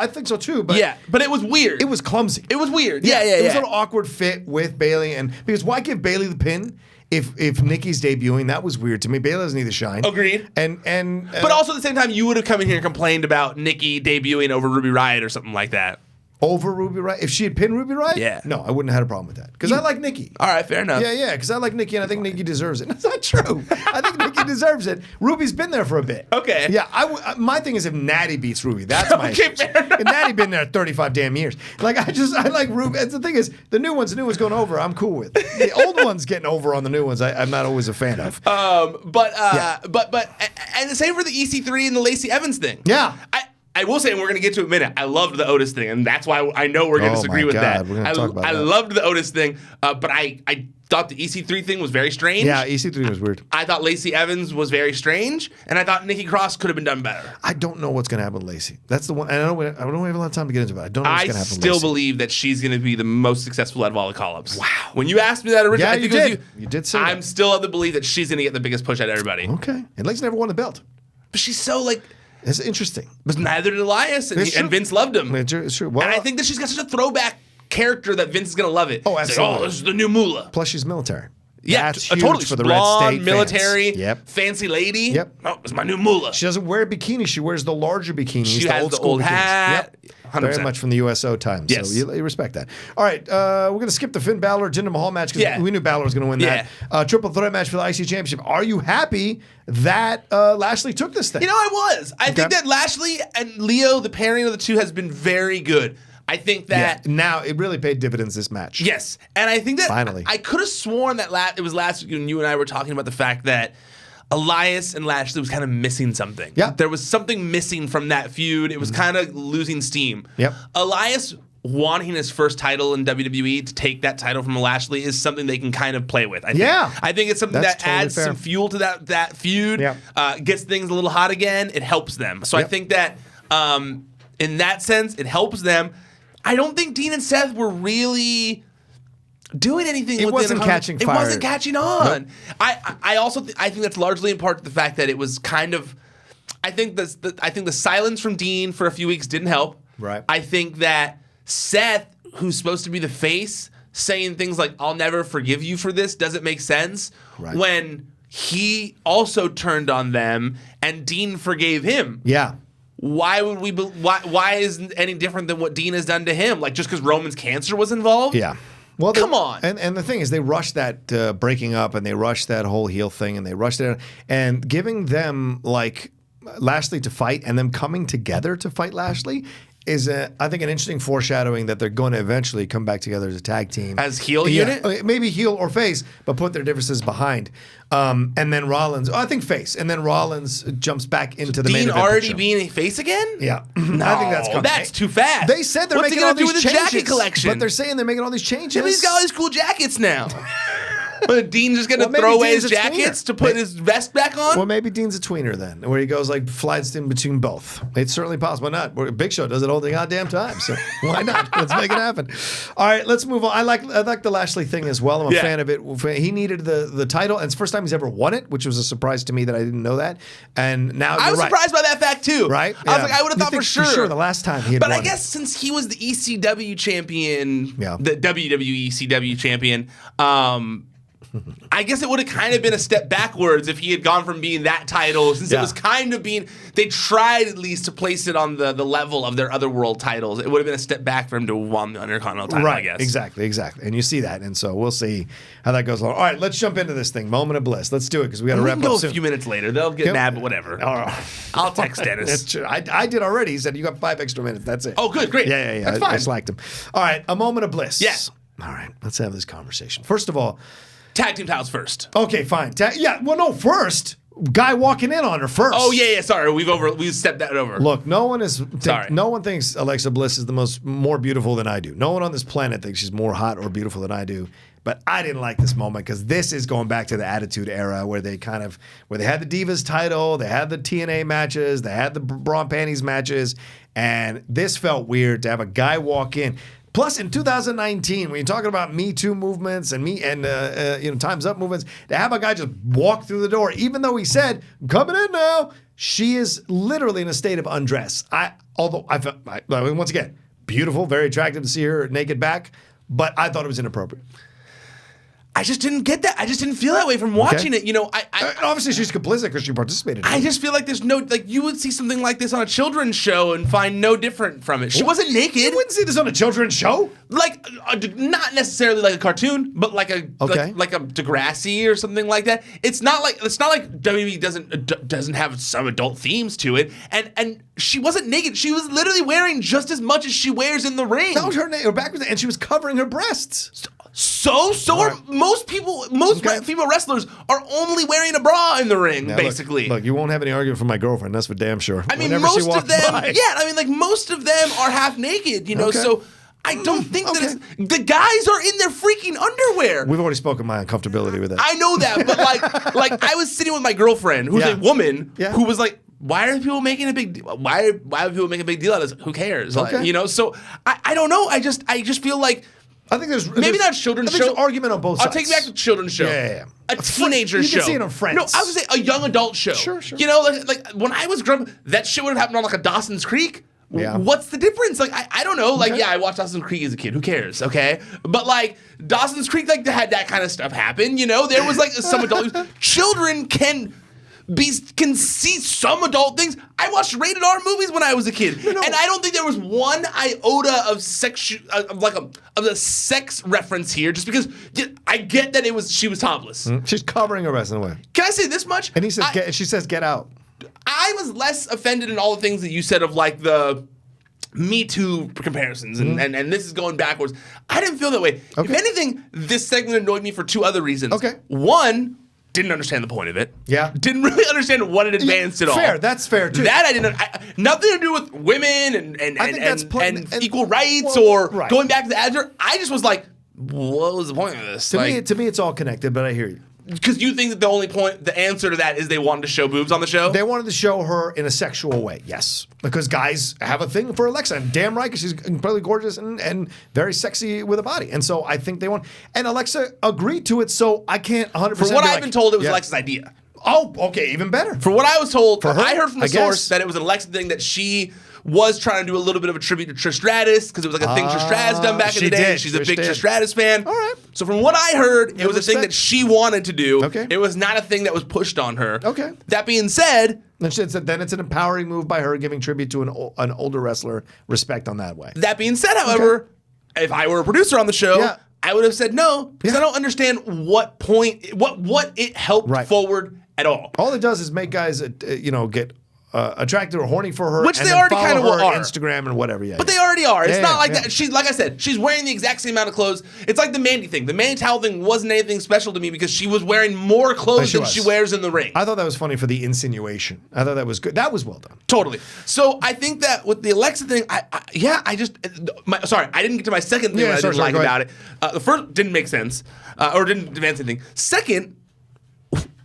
think so too. But but it was weird. It was clumsy. It was weird. It was an awkward fit with Bayley, and because why give Bayley the pin if Nikki's debuting? That was weird to me. Bayley doesn't need to shine. Agreed. But also at the same time, you would have come in here and complained about Nikki debuting over Ruby Riott or something like that. Over Ruby Riott? If she had pinned Ruby Riott? Yeah. No, I wouldn't have had a problem with that. Because I like Nikki. All right, fair enough. Yeah, because I like Nikki, and I think Nikki deserves it. That's not true. I think Nikki deserves it. Ruby's been there for a bit. Okay. Yeah, my thing is if Natty beats Ruby, that's my issue. If Natty been there 35 damn years. Like, I like Ruby. And the thing is, the new ones going over, I'm cool with. The old ones getting over on the new ones, I'm not always a fan of. But and the same for the EC3 and the Lacey Evans thing. Yeah. I will say, and we're going to get to it in a minute, I loved the Otis thing, and that's why I know we're going to disagree with that. We're gonna talk about I that. loved the Otis thing, but I thought the EC3 thing was very strange. Yeah, EC3 was weird. I thought Lacey Evans was very strange, and I thought Nikki Cross could have been done better. I don't know what's going to happen with Lacey. That's the one. I don't have a lot of time to get into it. I don't know what's going to happen with Lacey. I still believe that she's going to be the most successful out of all the call-ups. Wow. When you asked me that originally, I think you did. You did say that. I'm still of the belief that she's going to get the biggest push out of everybody. Okay. And Lacey never won the belt. But she's so It's interesting. But neither did Elias, and Vince loved him. It's true. Well, and I think that she's got such a throwback character that Vince is going to love it. Oh, absolutely. Like, this is the new Moolah. Plus, she's military. Yeah, that's huge totally. for the blonde, Red State military, fans. fancy lady. Yep. Oh, it's my new Moolah. She doesn't wear a bikini. She wears the larger bikinis. She has the old hat. Yep. 100%. Very much from the USO times. Yes. So you respect that. All right, we're going to skip the Finn Balor Jinder Mahal match because we knew Balor was going to win that. Triple threat match for the IC Championship. Are you happy that Lashley took this thing? I was. I think that Lashley and Leo, the pairing of the two, has been very good. I think that now it really paid dividends this match. Yes, and I think that finally, I could have sworn that it was last week when you and I were talking about the fact that Elias and Lashley was kind of missing something. Yeah, there was something missing from that feud. It was kind of losing steam. Yep. Elias wanting his first title in WWE to take that title from Lashley is something they can kind of play with. I think it's something that totally adds some fuel to that feud. Gets things a little hot again. It helps them. So I think that in that sense, it helps them. I don't think Dean and Seth were really doing anything. It wasn't catching fire. It wasn't catching on. Nope. I also I think that's largely in part to the fact that it was kind of. I think the silence from Dean for a few weeks didn't help. Right. I think that Seth, who's supposed to be the face, saying things like "I'll never forgive you for this" doesn't make sense. Right. When he also turned on them and Dean forgave him. Yeah. Why would we? Why isn't any different than what Dean has done to him? Like just because Roman's cancer was involved? Yeah. Well, come on. And the thing is, they rushed that breaking up, and they rushed that whole heel thing, and they rushed it, and giving them like Lashley to fight, and them coming together to fight Lashley. is, I think, an interesting foreshadowing that they're going to eventually come back together as a tag team. As heel unit? Maybe heel or face, but put their differences behind. And then Rollins, I think face. And then Rollins jumps back into the main event. Dean already being a face again? Yeah. No, I think that's coming. That's too fast. They said they're making all these changes. What's he going to do with the jacket collection? But they're saying they're making all these changes. Yeah, but he's got all these cool jackets now. But Dean's just going to throw away his jackets to put his vest back on? Well, maybe Dean's a tweener then, where he goes flies in between both. It's certainly possible. Why not? Big Show does it all the goddamn time, so why not? Let's make it happen. All right, let's move on. I like the Lashley thing as well. I'm a fan of it. He needed the title, and it's the first time he's ever won it, which was a surprise to me that I didn't know that. And now I was surprised by that fact too. Right? I was like, I would have thought for sure. The last time he had won I guess since he was the ECW champion, the WWE ECW champion, I guess it would have kind of been a step backwards if he had gone from being that title, since it was kind of being, they tried at least to place it on the level of their other world titles. It would have been a step back for him to win the Intercontinental title, I guess. Exactly. And you see that. And so we'll see how that goes along. All right, let's jump into this thing. Moment of bliss. Let's do it because we got to wrap up soon. We can go a few minutes later. They'll get mad, but whatever. I'll text Dennis. That's true. I did already. He said, you got 5 extra minutes. That's it. Oh, good. Great. Yeah. That's fine. I slacked him. All right, a moment of bliss. Yes. All right, let's have this conversation. First of all, tag team titles first. Okay, fine. First. Guy walking in on her first. Oh yeah. Sorry, we've stepped that over. Look, no one thinks Alexa Bliss is more beautiful than I do. No one on this planet thinks she's more hot or beautiful than I do. But I didn't like this moment because this is going back to the Attitude Era where they had the Divas title, they had the TNA matches, they had the Braun Panties matches, and this felt weird to have a guy walk in. Plus, in 2019, when you're talking about Me Too movements and Time's Up movements, to have a guy just walk through the door, even though he said, "I'm coming in now," she is literally in a state of undress. Once again, beautiful, very attractive to see her naked back, but I thought it was inappropriate. I just didn't get that. I just didn't feel that way from watching it. Obviously she's complicit because she participated. I just feel like there's no, you would see something like this on a children's show and find no different from it. She wasn't naked. You wouldn't see this on a children's show? Not necessarily like a cartoon, but like a Degrassi or something like that. It's not like WWE doesn't have some adult themes to it. And she wasn't naked. She was literally wearing just as much as she wears in the ring. That was her back was, and she was covering her breasts. So are most female wrestlers are only wearing a bra in the ring, basically. Look, you won't have any argument from my girlfriend, that's for damn sure. I mean, most of them, most of them are half naked, so I don't think that the guys are in their freaking underwear. We've already spoken my uncomfortability with that. I know that, but like I was sitting with my girlfriend, who's a woman, who was like, why are people making a big deal? Why are people making a big deal out of this? Who cares? So I don't know. I just feel like, I think there's not children's show. There's an argument on both sides. I'll take it back to children's show. Yeah. A teenager show. You can see it on Friends. No, I would say a young adult show. Sure. Like when I was growing up, that shit would have happened on like a Dawson's Creek. Yeah. What's the difference? I don't know. I watched Dawson's Creek as a kid. Who cares? Okay. But Dawson's Creek, had that kind of stuff happen. There was some adult. Children can see some adult things. I watched rated R movies when I was a kid, and I don't think there was one iota of of a sex reference here. Just because I get that she was topless. She's covering her breast in a way. Can I say this much? And she says, "Get out." I was less offended in all the things that you said of the Me Too comparisons, and this is going backwards. I didn't feel that way. Okay. If anything, this segment annoyed me for 2 other reasons. Okay. One, didn't understand the point of it. Yeah. Didn't really understand what it advanced at all. Fair, that's fair too. That I didn't. nothing to do with women and equal rights or going back to the adver. I just was like, what was the point of this? To me, it's all connected, but I hear you. Because you think that the answer to that is they wanted to show boobs on the show? They wanted to show her in a sexual way, yes. Because guys have a thing for Alexa. And damn right, because she's incredibly gorgeous and very sexy with a body. And so I think they want... And Alexa agreed to it, so I can't 100% For what I've been told, it was Alexa's idea. Oh, okay, even better. For what I was told, I heard from the source guess. that it was an Alexa thing that she was trying to do a little bit of a tribute to Trish Stratus because it was a thing Trish Stratus done back in the day. She's a big Trish Stratus fan. All right. So from what I heard, it was a thing that she wanted to do. Okay. It was not a thing that was pushed on her. Okay. That being said... Then it's an empowering move by her giving tribute to an older wrestler, respect on that way. That being said, however, if I were a producer on the show, I would have said no because I don't understand what point, what it helped forward at all. All it does is make guys, get attracted or horny for her, which and they then already follow kind of her are. Instagram and whatever. Yeah, but they already are. It's not like that. She's like I said, she's wearing the exact same amount of clothes. It's like the Mandy thing. The Mandy towel thing wasn't anything special to me because she was wearing more clothes than she wears in the ring. I thought that was funny for the insinuation. I thought that was good. That was well done. Totally. So I think that with the Alexa thing, I didn't get to my second thing that I didn't like about it. The first didn't make sense or didn't advance anything. Second,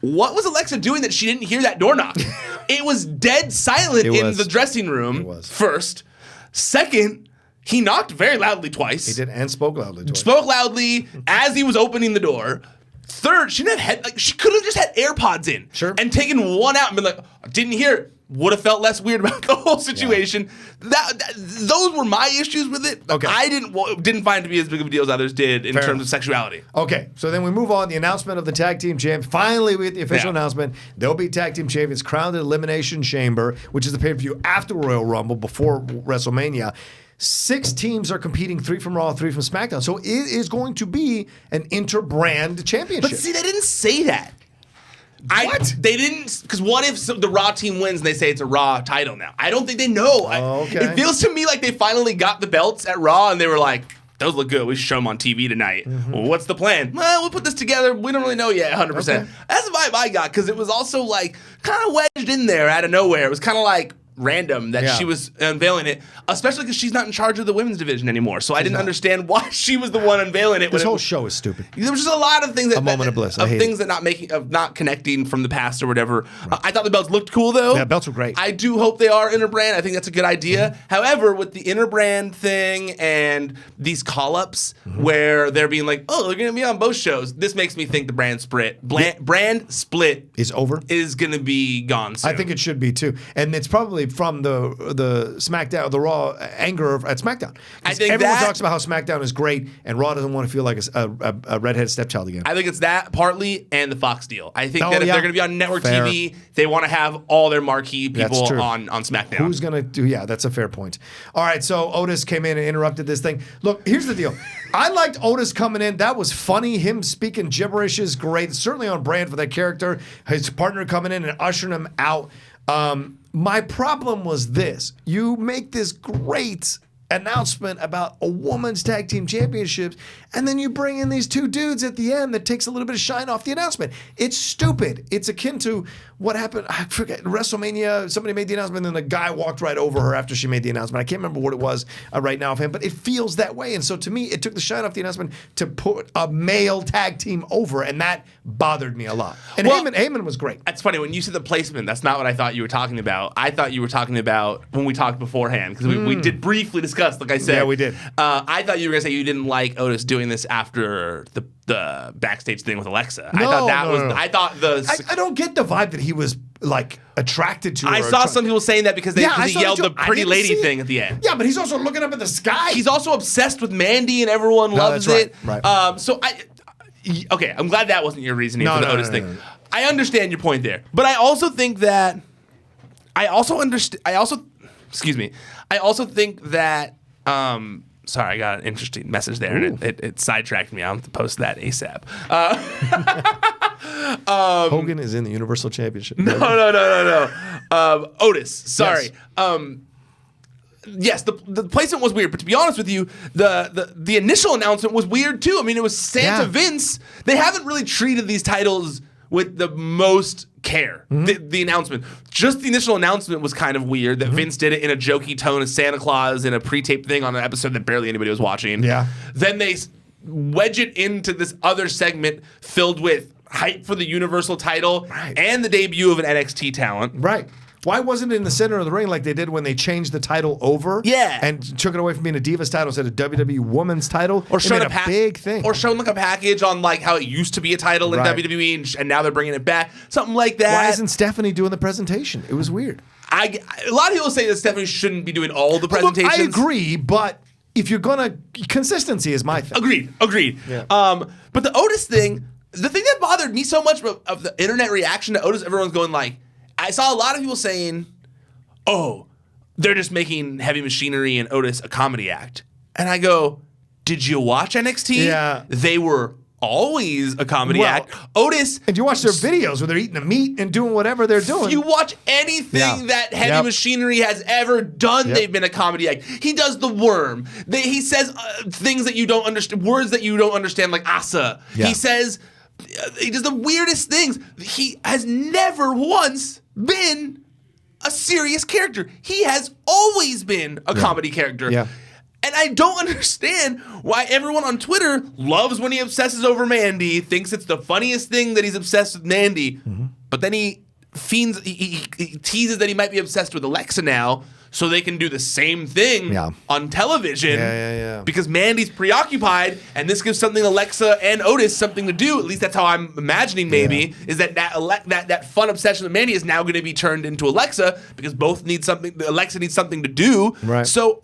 what was Alexa doing that she didn't hear that door knock? It was dead silent in the dressing room. It was. First. Second, he knocked very loudly twice. He did, and spoke loudly twice. Spoke loudly as he was opening the door. Third, she didn't have she could have just had AirPods in. Sure. And taken one out and been like, didn't hear it. Would have felt less weird about the whole situation. Yeah. Those were my issues with it. Okay. I didn't find it to be as big of a deal as others did in terms of sexuality. Okay, so then we move on. The announcement of the tag team champs. Finally, we get the official announcement. They'll be tag team champions, crowned at Elimination Chamber, which is the pay-per-view after Royal Rumble, before WrestleMania. 6 teams are competing, 3 from Raw, 3 from SmackDown. So it is going to be an inter-brand championship. But see, they didn't say that. What? They didn't, because what if the Raw team wins and they say it's a Raw title now? I don't think they know. Okay. It feels to me like they finally got the belts at Raw and they were like, those look good. We should show them on TV tonight. Mm-hmm. Well, what's the plan? Well, we'll put this together. We don't really know yet 100%. Okay. That's the vibe I got, because it was also like kind of wedged in there out of nowhere. It was kind of like random that she was unveiling it, especially because she's not in charge of the women's division anymore. So I didn't understand why she was the one unveiling it. This whole show is stupid. There was just a lot of things that moment of bliss. Not connecting from the past or whatever. Right. I thought the belts looked cool though. Yeah, belts were great. I do hope they are interbrand. I think that's a good idea. Mm-hmm. However, with the interbrand thing and these call-ups where they're being like, "Oh, they're going to be on both shows," this makes me think the brand split is over. Is going to be gone soon. I think it should be too, and it's probably from the SmackDown, the Raw anger at SmackDown. I think everyone talks about how SmackDown is great, and Raw doesn't want to feel like a redheaded stepchild again. I think it's that partly, and the Fox deal. I think that if they're going to be on network TV, they want to have all their marquee people on SmackDown. Who's going to do? Yeah, that's a fair point. All right, so Otis came in and interrupted this thing. Look, here's the deal. I liked Otis coming in. That was funny. Him speaking gibberish is great. Certainly on brand for that character. His partner coming in and ushering him out. My problem was this. You make this great announcement about a women's tag team championships, and then you bring in these 2 dudes at the end that takes a little bit of shine off the announcement. It's stupid. It's akin to what happened, I forget, WrestleMania, somebody made the announcement and then the guy walked right over her after she made the announcement. I can't remember what it was right now of him, but it feels that way. And so to me, it took the shine off the announcement to put a male tag team over, and that bothered me a lot. And Heyman was great. That's funny. When you said the placement, that's not what I thought you were talking about. I thought you were talking about when we talked beforehand, because we did briefly discuss, like I said. Yeah, we did. I thought you were going to say you didn't like Otis doing this after the backstage thing with Alexa. No, I thought I don't get the vibe that he was like attracted to her. I saw some people saying that because he yelled the pretty lady thing at the end. Yeah, but he's also looking up at the sky. He's also obsessed with Mandy and everyone loves it. Right. Okay, I'm glad that wasn't your reasoning for the Otis thing. No. I understand your point there, but I also think that sorry, I got an interesting message there, and it sidetracked me. I'll have to post that ASAP. Hogan is in the Universal Championship. No. Otis, sorry. Yes, the placement was weird, but to be honest with you, the initial announcement was weird too. I mean, it was Santa Vince. They haven't really treated these titles with the most care. The announcement, just the initial announcement was kind of weird that Vince did it in a jokey tone as Santa Claus in a pre-taped thing on an episode that barely anybody was watching. Yeah. Then they wedge it into this other segment filled with hype for the Universal title and the debut of an NXT talent. Right. Why wasn't it in the center of the ring like they did when they changed the title over? Yeah. And took it away from being a Divas title instead of WWE Women's title? Or showing a big thing. Or showing like a package on like how it used to be a title in WWE and now they're bringing it back. Something like that. Why isn't Stephanie doing the presentation? It was weird. A lot of people say that Stephanie shouldn't be doing all the presentations. Look, I agree, but if you're going to... Consistency is my thing. Agreed. Yeah. But the Otis thing, the thing that bothered me so much of the internet reaction to Otis, everyone's going like... I saw a lot of people saying, oh, they're just making Heavy Machinery and Otis a comedy act. And I go, did you watch NXT? Yeah. They were always a comedy act. Otis. And you watch their videos where they're eating the meat and doing whatever they're doing. You watch anything that Heavy Machinery has ever done, they've been a comedy act. He does the worm. He says things that you don't understand, words that you don't understand, like Asa. He says, he does the weirdest things. He has never once been a serious character. He has always been a comedy character. Yeah. And I don't understand why everyone on Twitter loves when he obsesses over Mandy, thinks it's the funniest thing that he's obsessed with Mandy, but then he teases that he might be obsessed with Alexa now, so they can do the same thing on television. Because Mandy's preoccupied, and this gives something Alexa and Otis something to do. At least that's how I'm imagining. Maybe is that fun obsession with Mandy is now going to be turned into Alexa because both need something. Alexa needs something to do. Right. So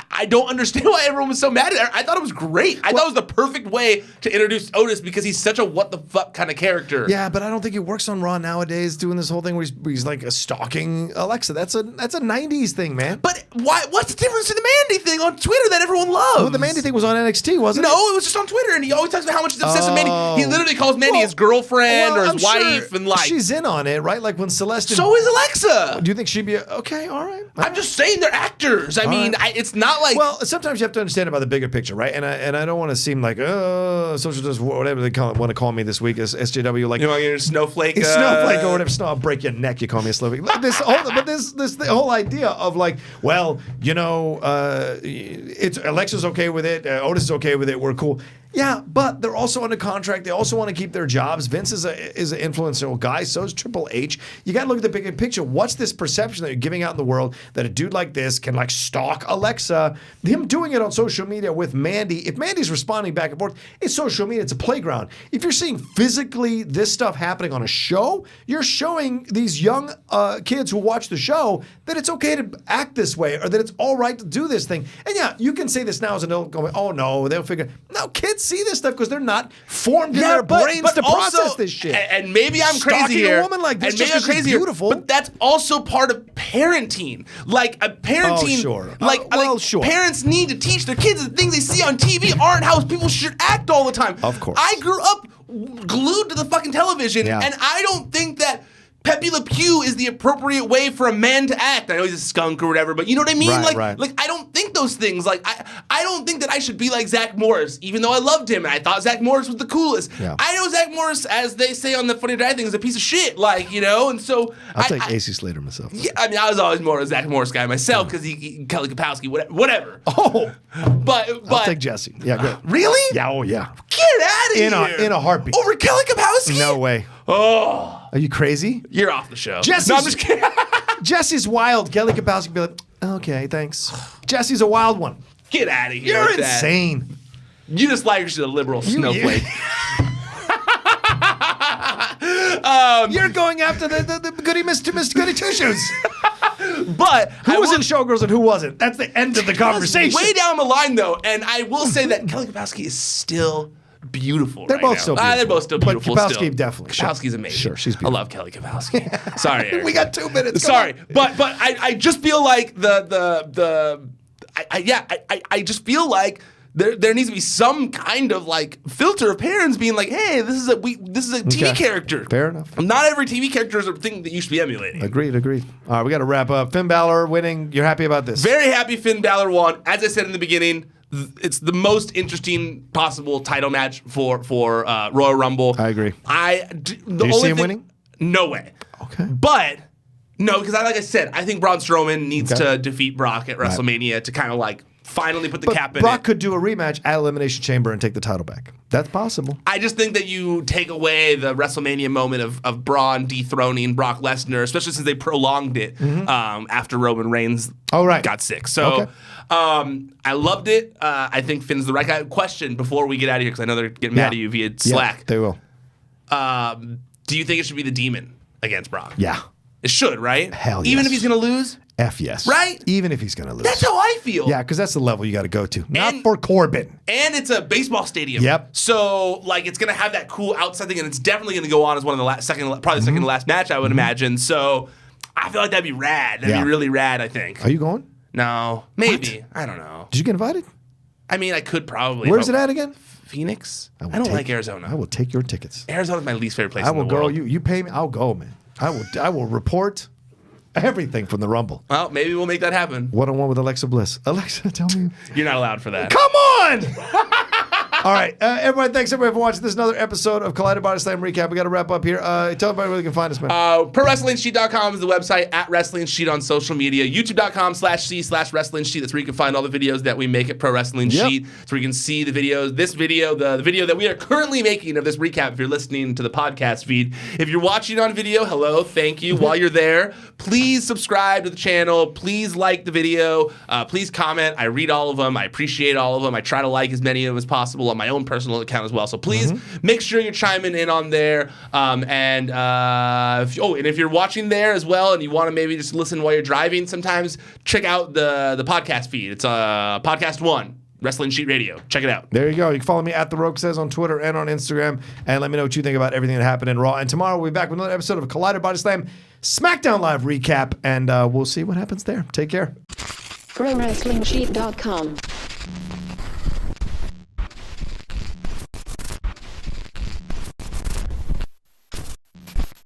I don't understand why everyone was so mad at her. I thought it was great. I thought it was the perfect way to introduce Otis because he's such a what the fuck kind of character. Yeah, but I don't think it works on Raw nowadays doing this whole thing where he's like stalking Alexa. That's a 90s thing, man. But why? What's the difference in the Mandy thing on Twitter that everyone loves? Well, the Mandy thing was on NXT, wasn't it? No, it was just on Twitter, and he always talks about how much he's obsessed with Mandy. He literally calls Mandy his girlfriend or his wife, and like she's in on it, right? Like when Celeste. So is Alexa. Do you think she'd be okay? All right. I'm just saying they're actors. I mean, it's not like. Well, sometimes you have to understand about the bigger picture, right? And I don't want to seem like social justice, whatever they want to call me this week is SJW. Like you want your snowflake, snowflake or whatever. I'll break your neck. You call me a snowflake. This the whole idea of like, well, you know, it's Alexa's okay with it. Otis is okay with it. We're cool. Yeah, but they're also under contract. They also want to keep their jobs. Vince is an influential guy. So is Triple H. You got to look at the bigger picture. What's this perception that you're giving out in the world that a dude like this can like stalk Alexa? Him doing it on social media with Mandy. If Mandy's responding back and forth, it's social media. It's a playground. If you're seeing physically this stuff happening on a show, you're showing these young kids who watch the show that it's okay to act this way or that it's all right to do this thing. And yeah, you can say this now as an adult going, oh no, they'll figure. No, kids see this stuff because they're not formed in their brains to process this shit. And maybe I'm crazy here. Stalking a woman like this and maybe I'm crazy beautiful. But that's also part of parenting. Like a parenting. Oh, sure. Sure. Parents need to teach their kids the things they see on TV aren't how people should act all the time. Of course. I grew up glued to the fucking television, and I don't think that Pepe Le Pew is the appropriate way for a man to act. I know he's a skunk or whatever, but you know what I mean? Like I don't think those things. Like I don't think that I should be like Zach Morris, even though I loved him and I thought Zach Morris was the coolest. Yeah. I know Zach Morris, as they say on the Funny or Die thing, is a piece of shit. Like, you know, and so I'll take AC Slater myself. Yeah, I mean, I was always more a Zach Morris guy myself because he Kelly Kapowski, whatever. Oh, but I'll take Jesse. Yeah, good. Really? Yeah. Oh, yeah. Get out of here! In a heartbeat. Over Kelly Kapowski? No way. Oh. Are you crazy? You're off the show. Jesse's, no, I'm just kidding. Jesse's wild. Kelly Kapowski be like, okay, thanks. Jesse's a wild one. Get out of here. You're insane. You just like she's a liberal snowflake. You're going after the goody Mr. Goody Two Shoes. But who was in Showgirls and who wasn't? That's the end of the conversation. Way down the line, though, and I will say that Kelly Kapowski is still beautiful. They're both still beautiful. They're both still beautiful. But Kapowski still. definitely. Kapowski's amazing. Sure, she's beautiful. I love Kelly Kapowski. Sorry, Eric. We got 2 minutes. Sorry, but I just feel like I just feel like there needs to be some kind of like filter of parents being like, hey, this is a TV character. Fair enough. Not every TV character is a thing that you should be emulating. Agreed. All right, we got to wrap up. Finn Balor winning. You're happy about this? Very happy Finn Balor won. As I said in the beginning, it's the most interesting possible title match for Royal Rumble. I agree. Do you see him winning? No way. Okay. But no, because like I said, I think Braun Strowman needs to defeat Brock at WrestleMania to kind of like finally put the cap in it. Brock could do a rematch at Elimination Chamber and take the title back. That's possible. I just think that you take away the WrestleMania moment of Braun dethroning Brock Lesnar, especially since they prolonged it after Roman Reigns got sick. So I loved it. I think Finn's the right guy. Question before we get out of here, because I know they're getting mad at you via Slack. Yeah, they will. Do you think it should be the Demon against Brock? Yeah. It should, right? Hell yes. Even if he's going to lose? F yes. Right? Even if he's going to lose. That's how I feel. Yeah, because that's the level you got to go to. Not for Corbin. And it's a baseball stadium. Yep. So, like, it's going to have that cool outside thing, and it's definitely going to go on as one of the second to last match, I would imagine. So, I feel like that'd be rad. That'd be really rad, I think. Are you going? No. Maybe. What? I don't know. Did you get invited? I mean, I could probably. Where's it at again? Phoenix? I don't like Arizona. I will take your tickets. Arizona's my least favorite place in the world. I will go. You pay me. I'll go, man. I will report everything from the Rumble. Well, maybe we'll make that happen. One-on-one with Alexa Bliss. Alexa, tell me. You're not allowed for that. Come on! All right, everybody, thanks everybody for watching. This is another episode of Collider Body Slam Recap. We got to wrap up here. Tell everybody where they can find us, man. ProWrestlingSheet.com is the website, at Wrestling Sheet on social media. YouTube.com/C/Wrestling Sheet. That's where you can find all the videos that we make at Pro Wrestling Sheet. That's where you can see the videos. This video, the video that we are currently making of this recap, if you're listening to the podcast feed. If you're watching on video, hello, thank you. While you're there, please subscribe to the channel. Please like the video. Please comment. I read all of them. I appreciate all of them. I try to like as many of them as possible on my own personal account as well. So please make sure you're chiming in on there. And if you're watching there as well and you want to maybe just listen while you're driving, sometimes check out the podcast feed. It's Podcast 1. Wrestling Sheet Radio. Check it out. There you go. You can follow me at The Rocha Says on Twitter and on Instagram. And let me know what you think about everything that happened in Raw. And tomorrow we'll be back with another episode of Collider Body Slam Smackdown Live Recap. And we'll see what happens there. Take care. ProWrestlingSheet.com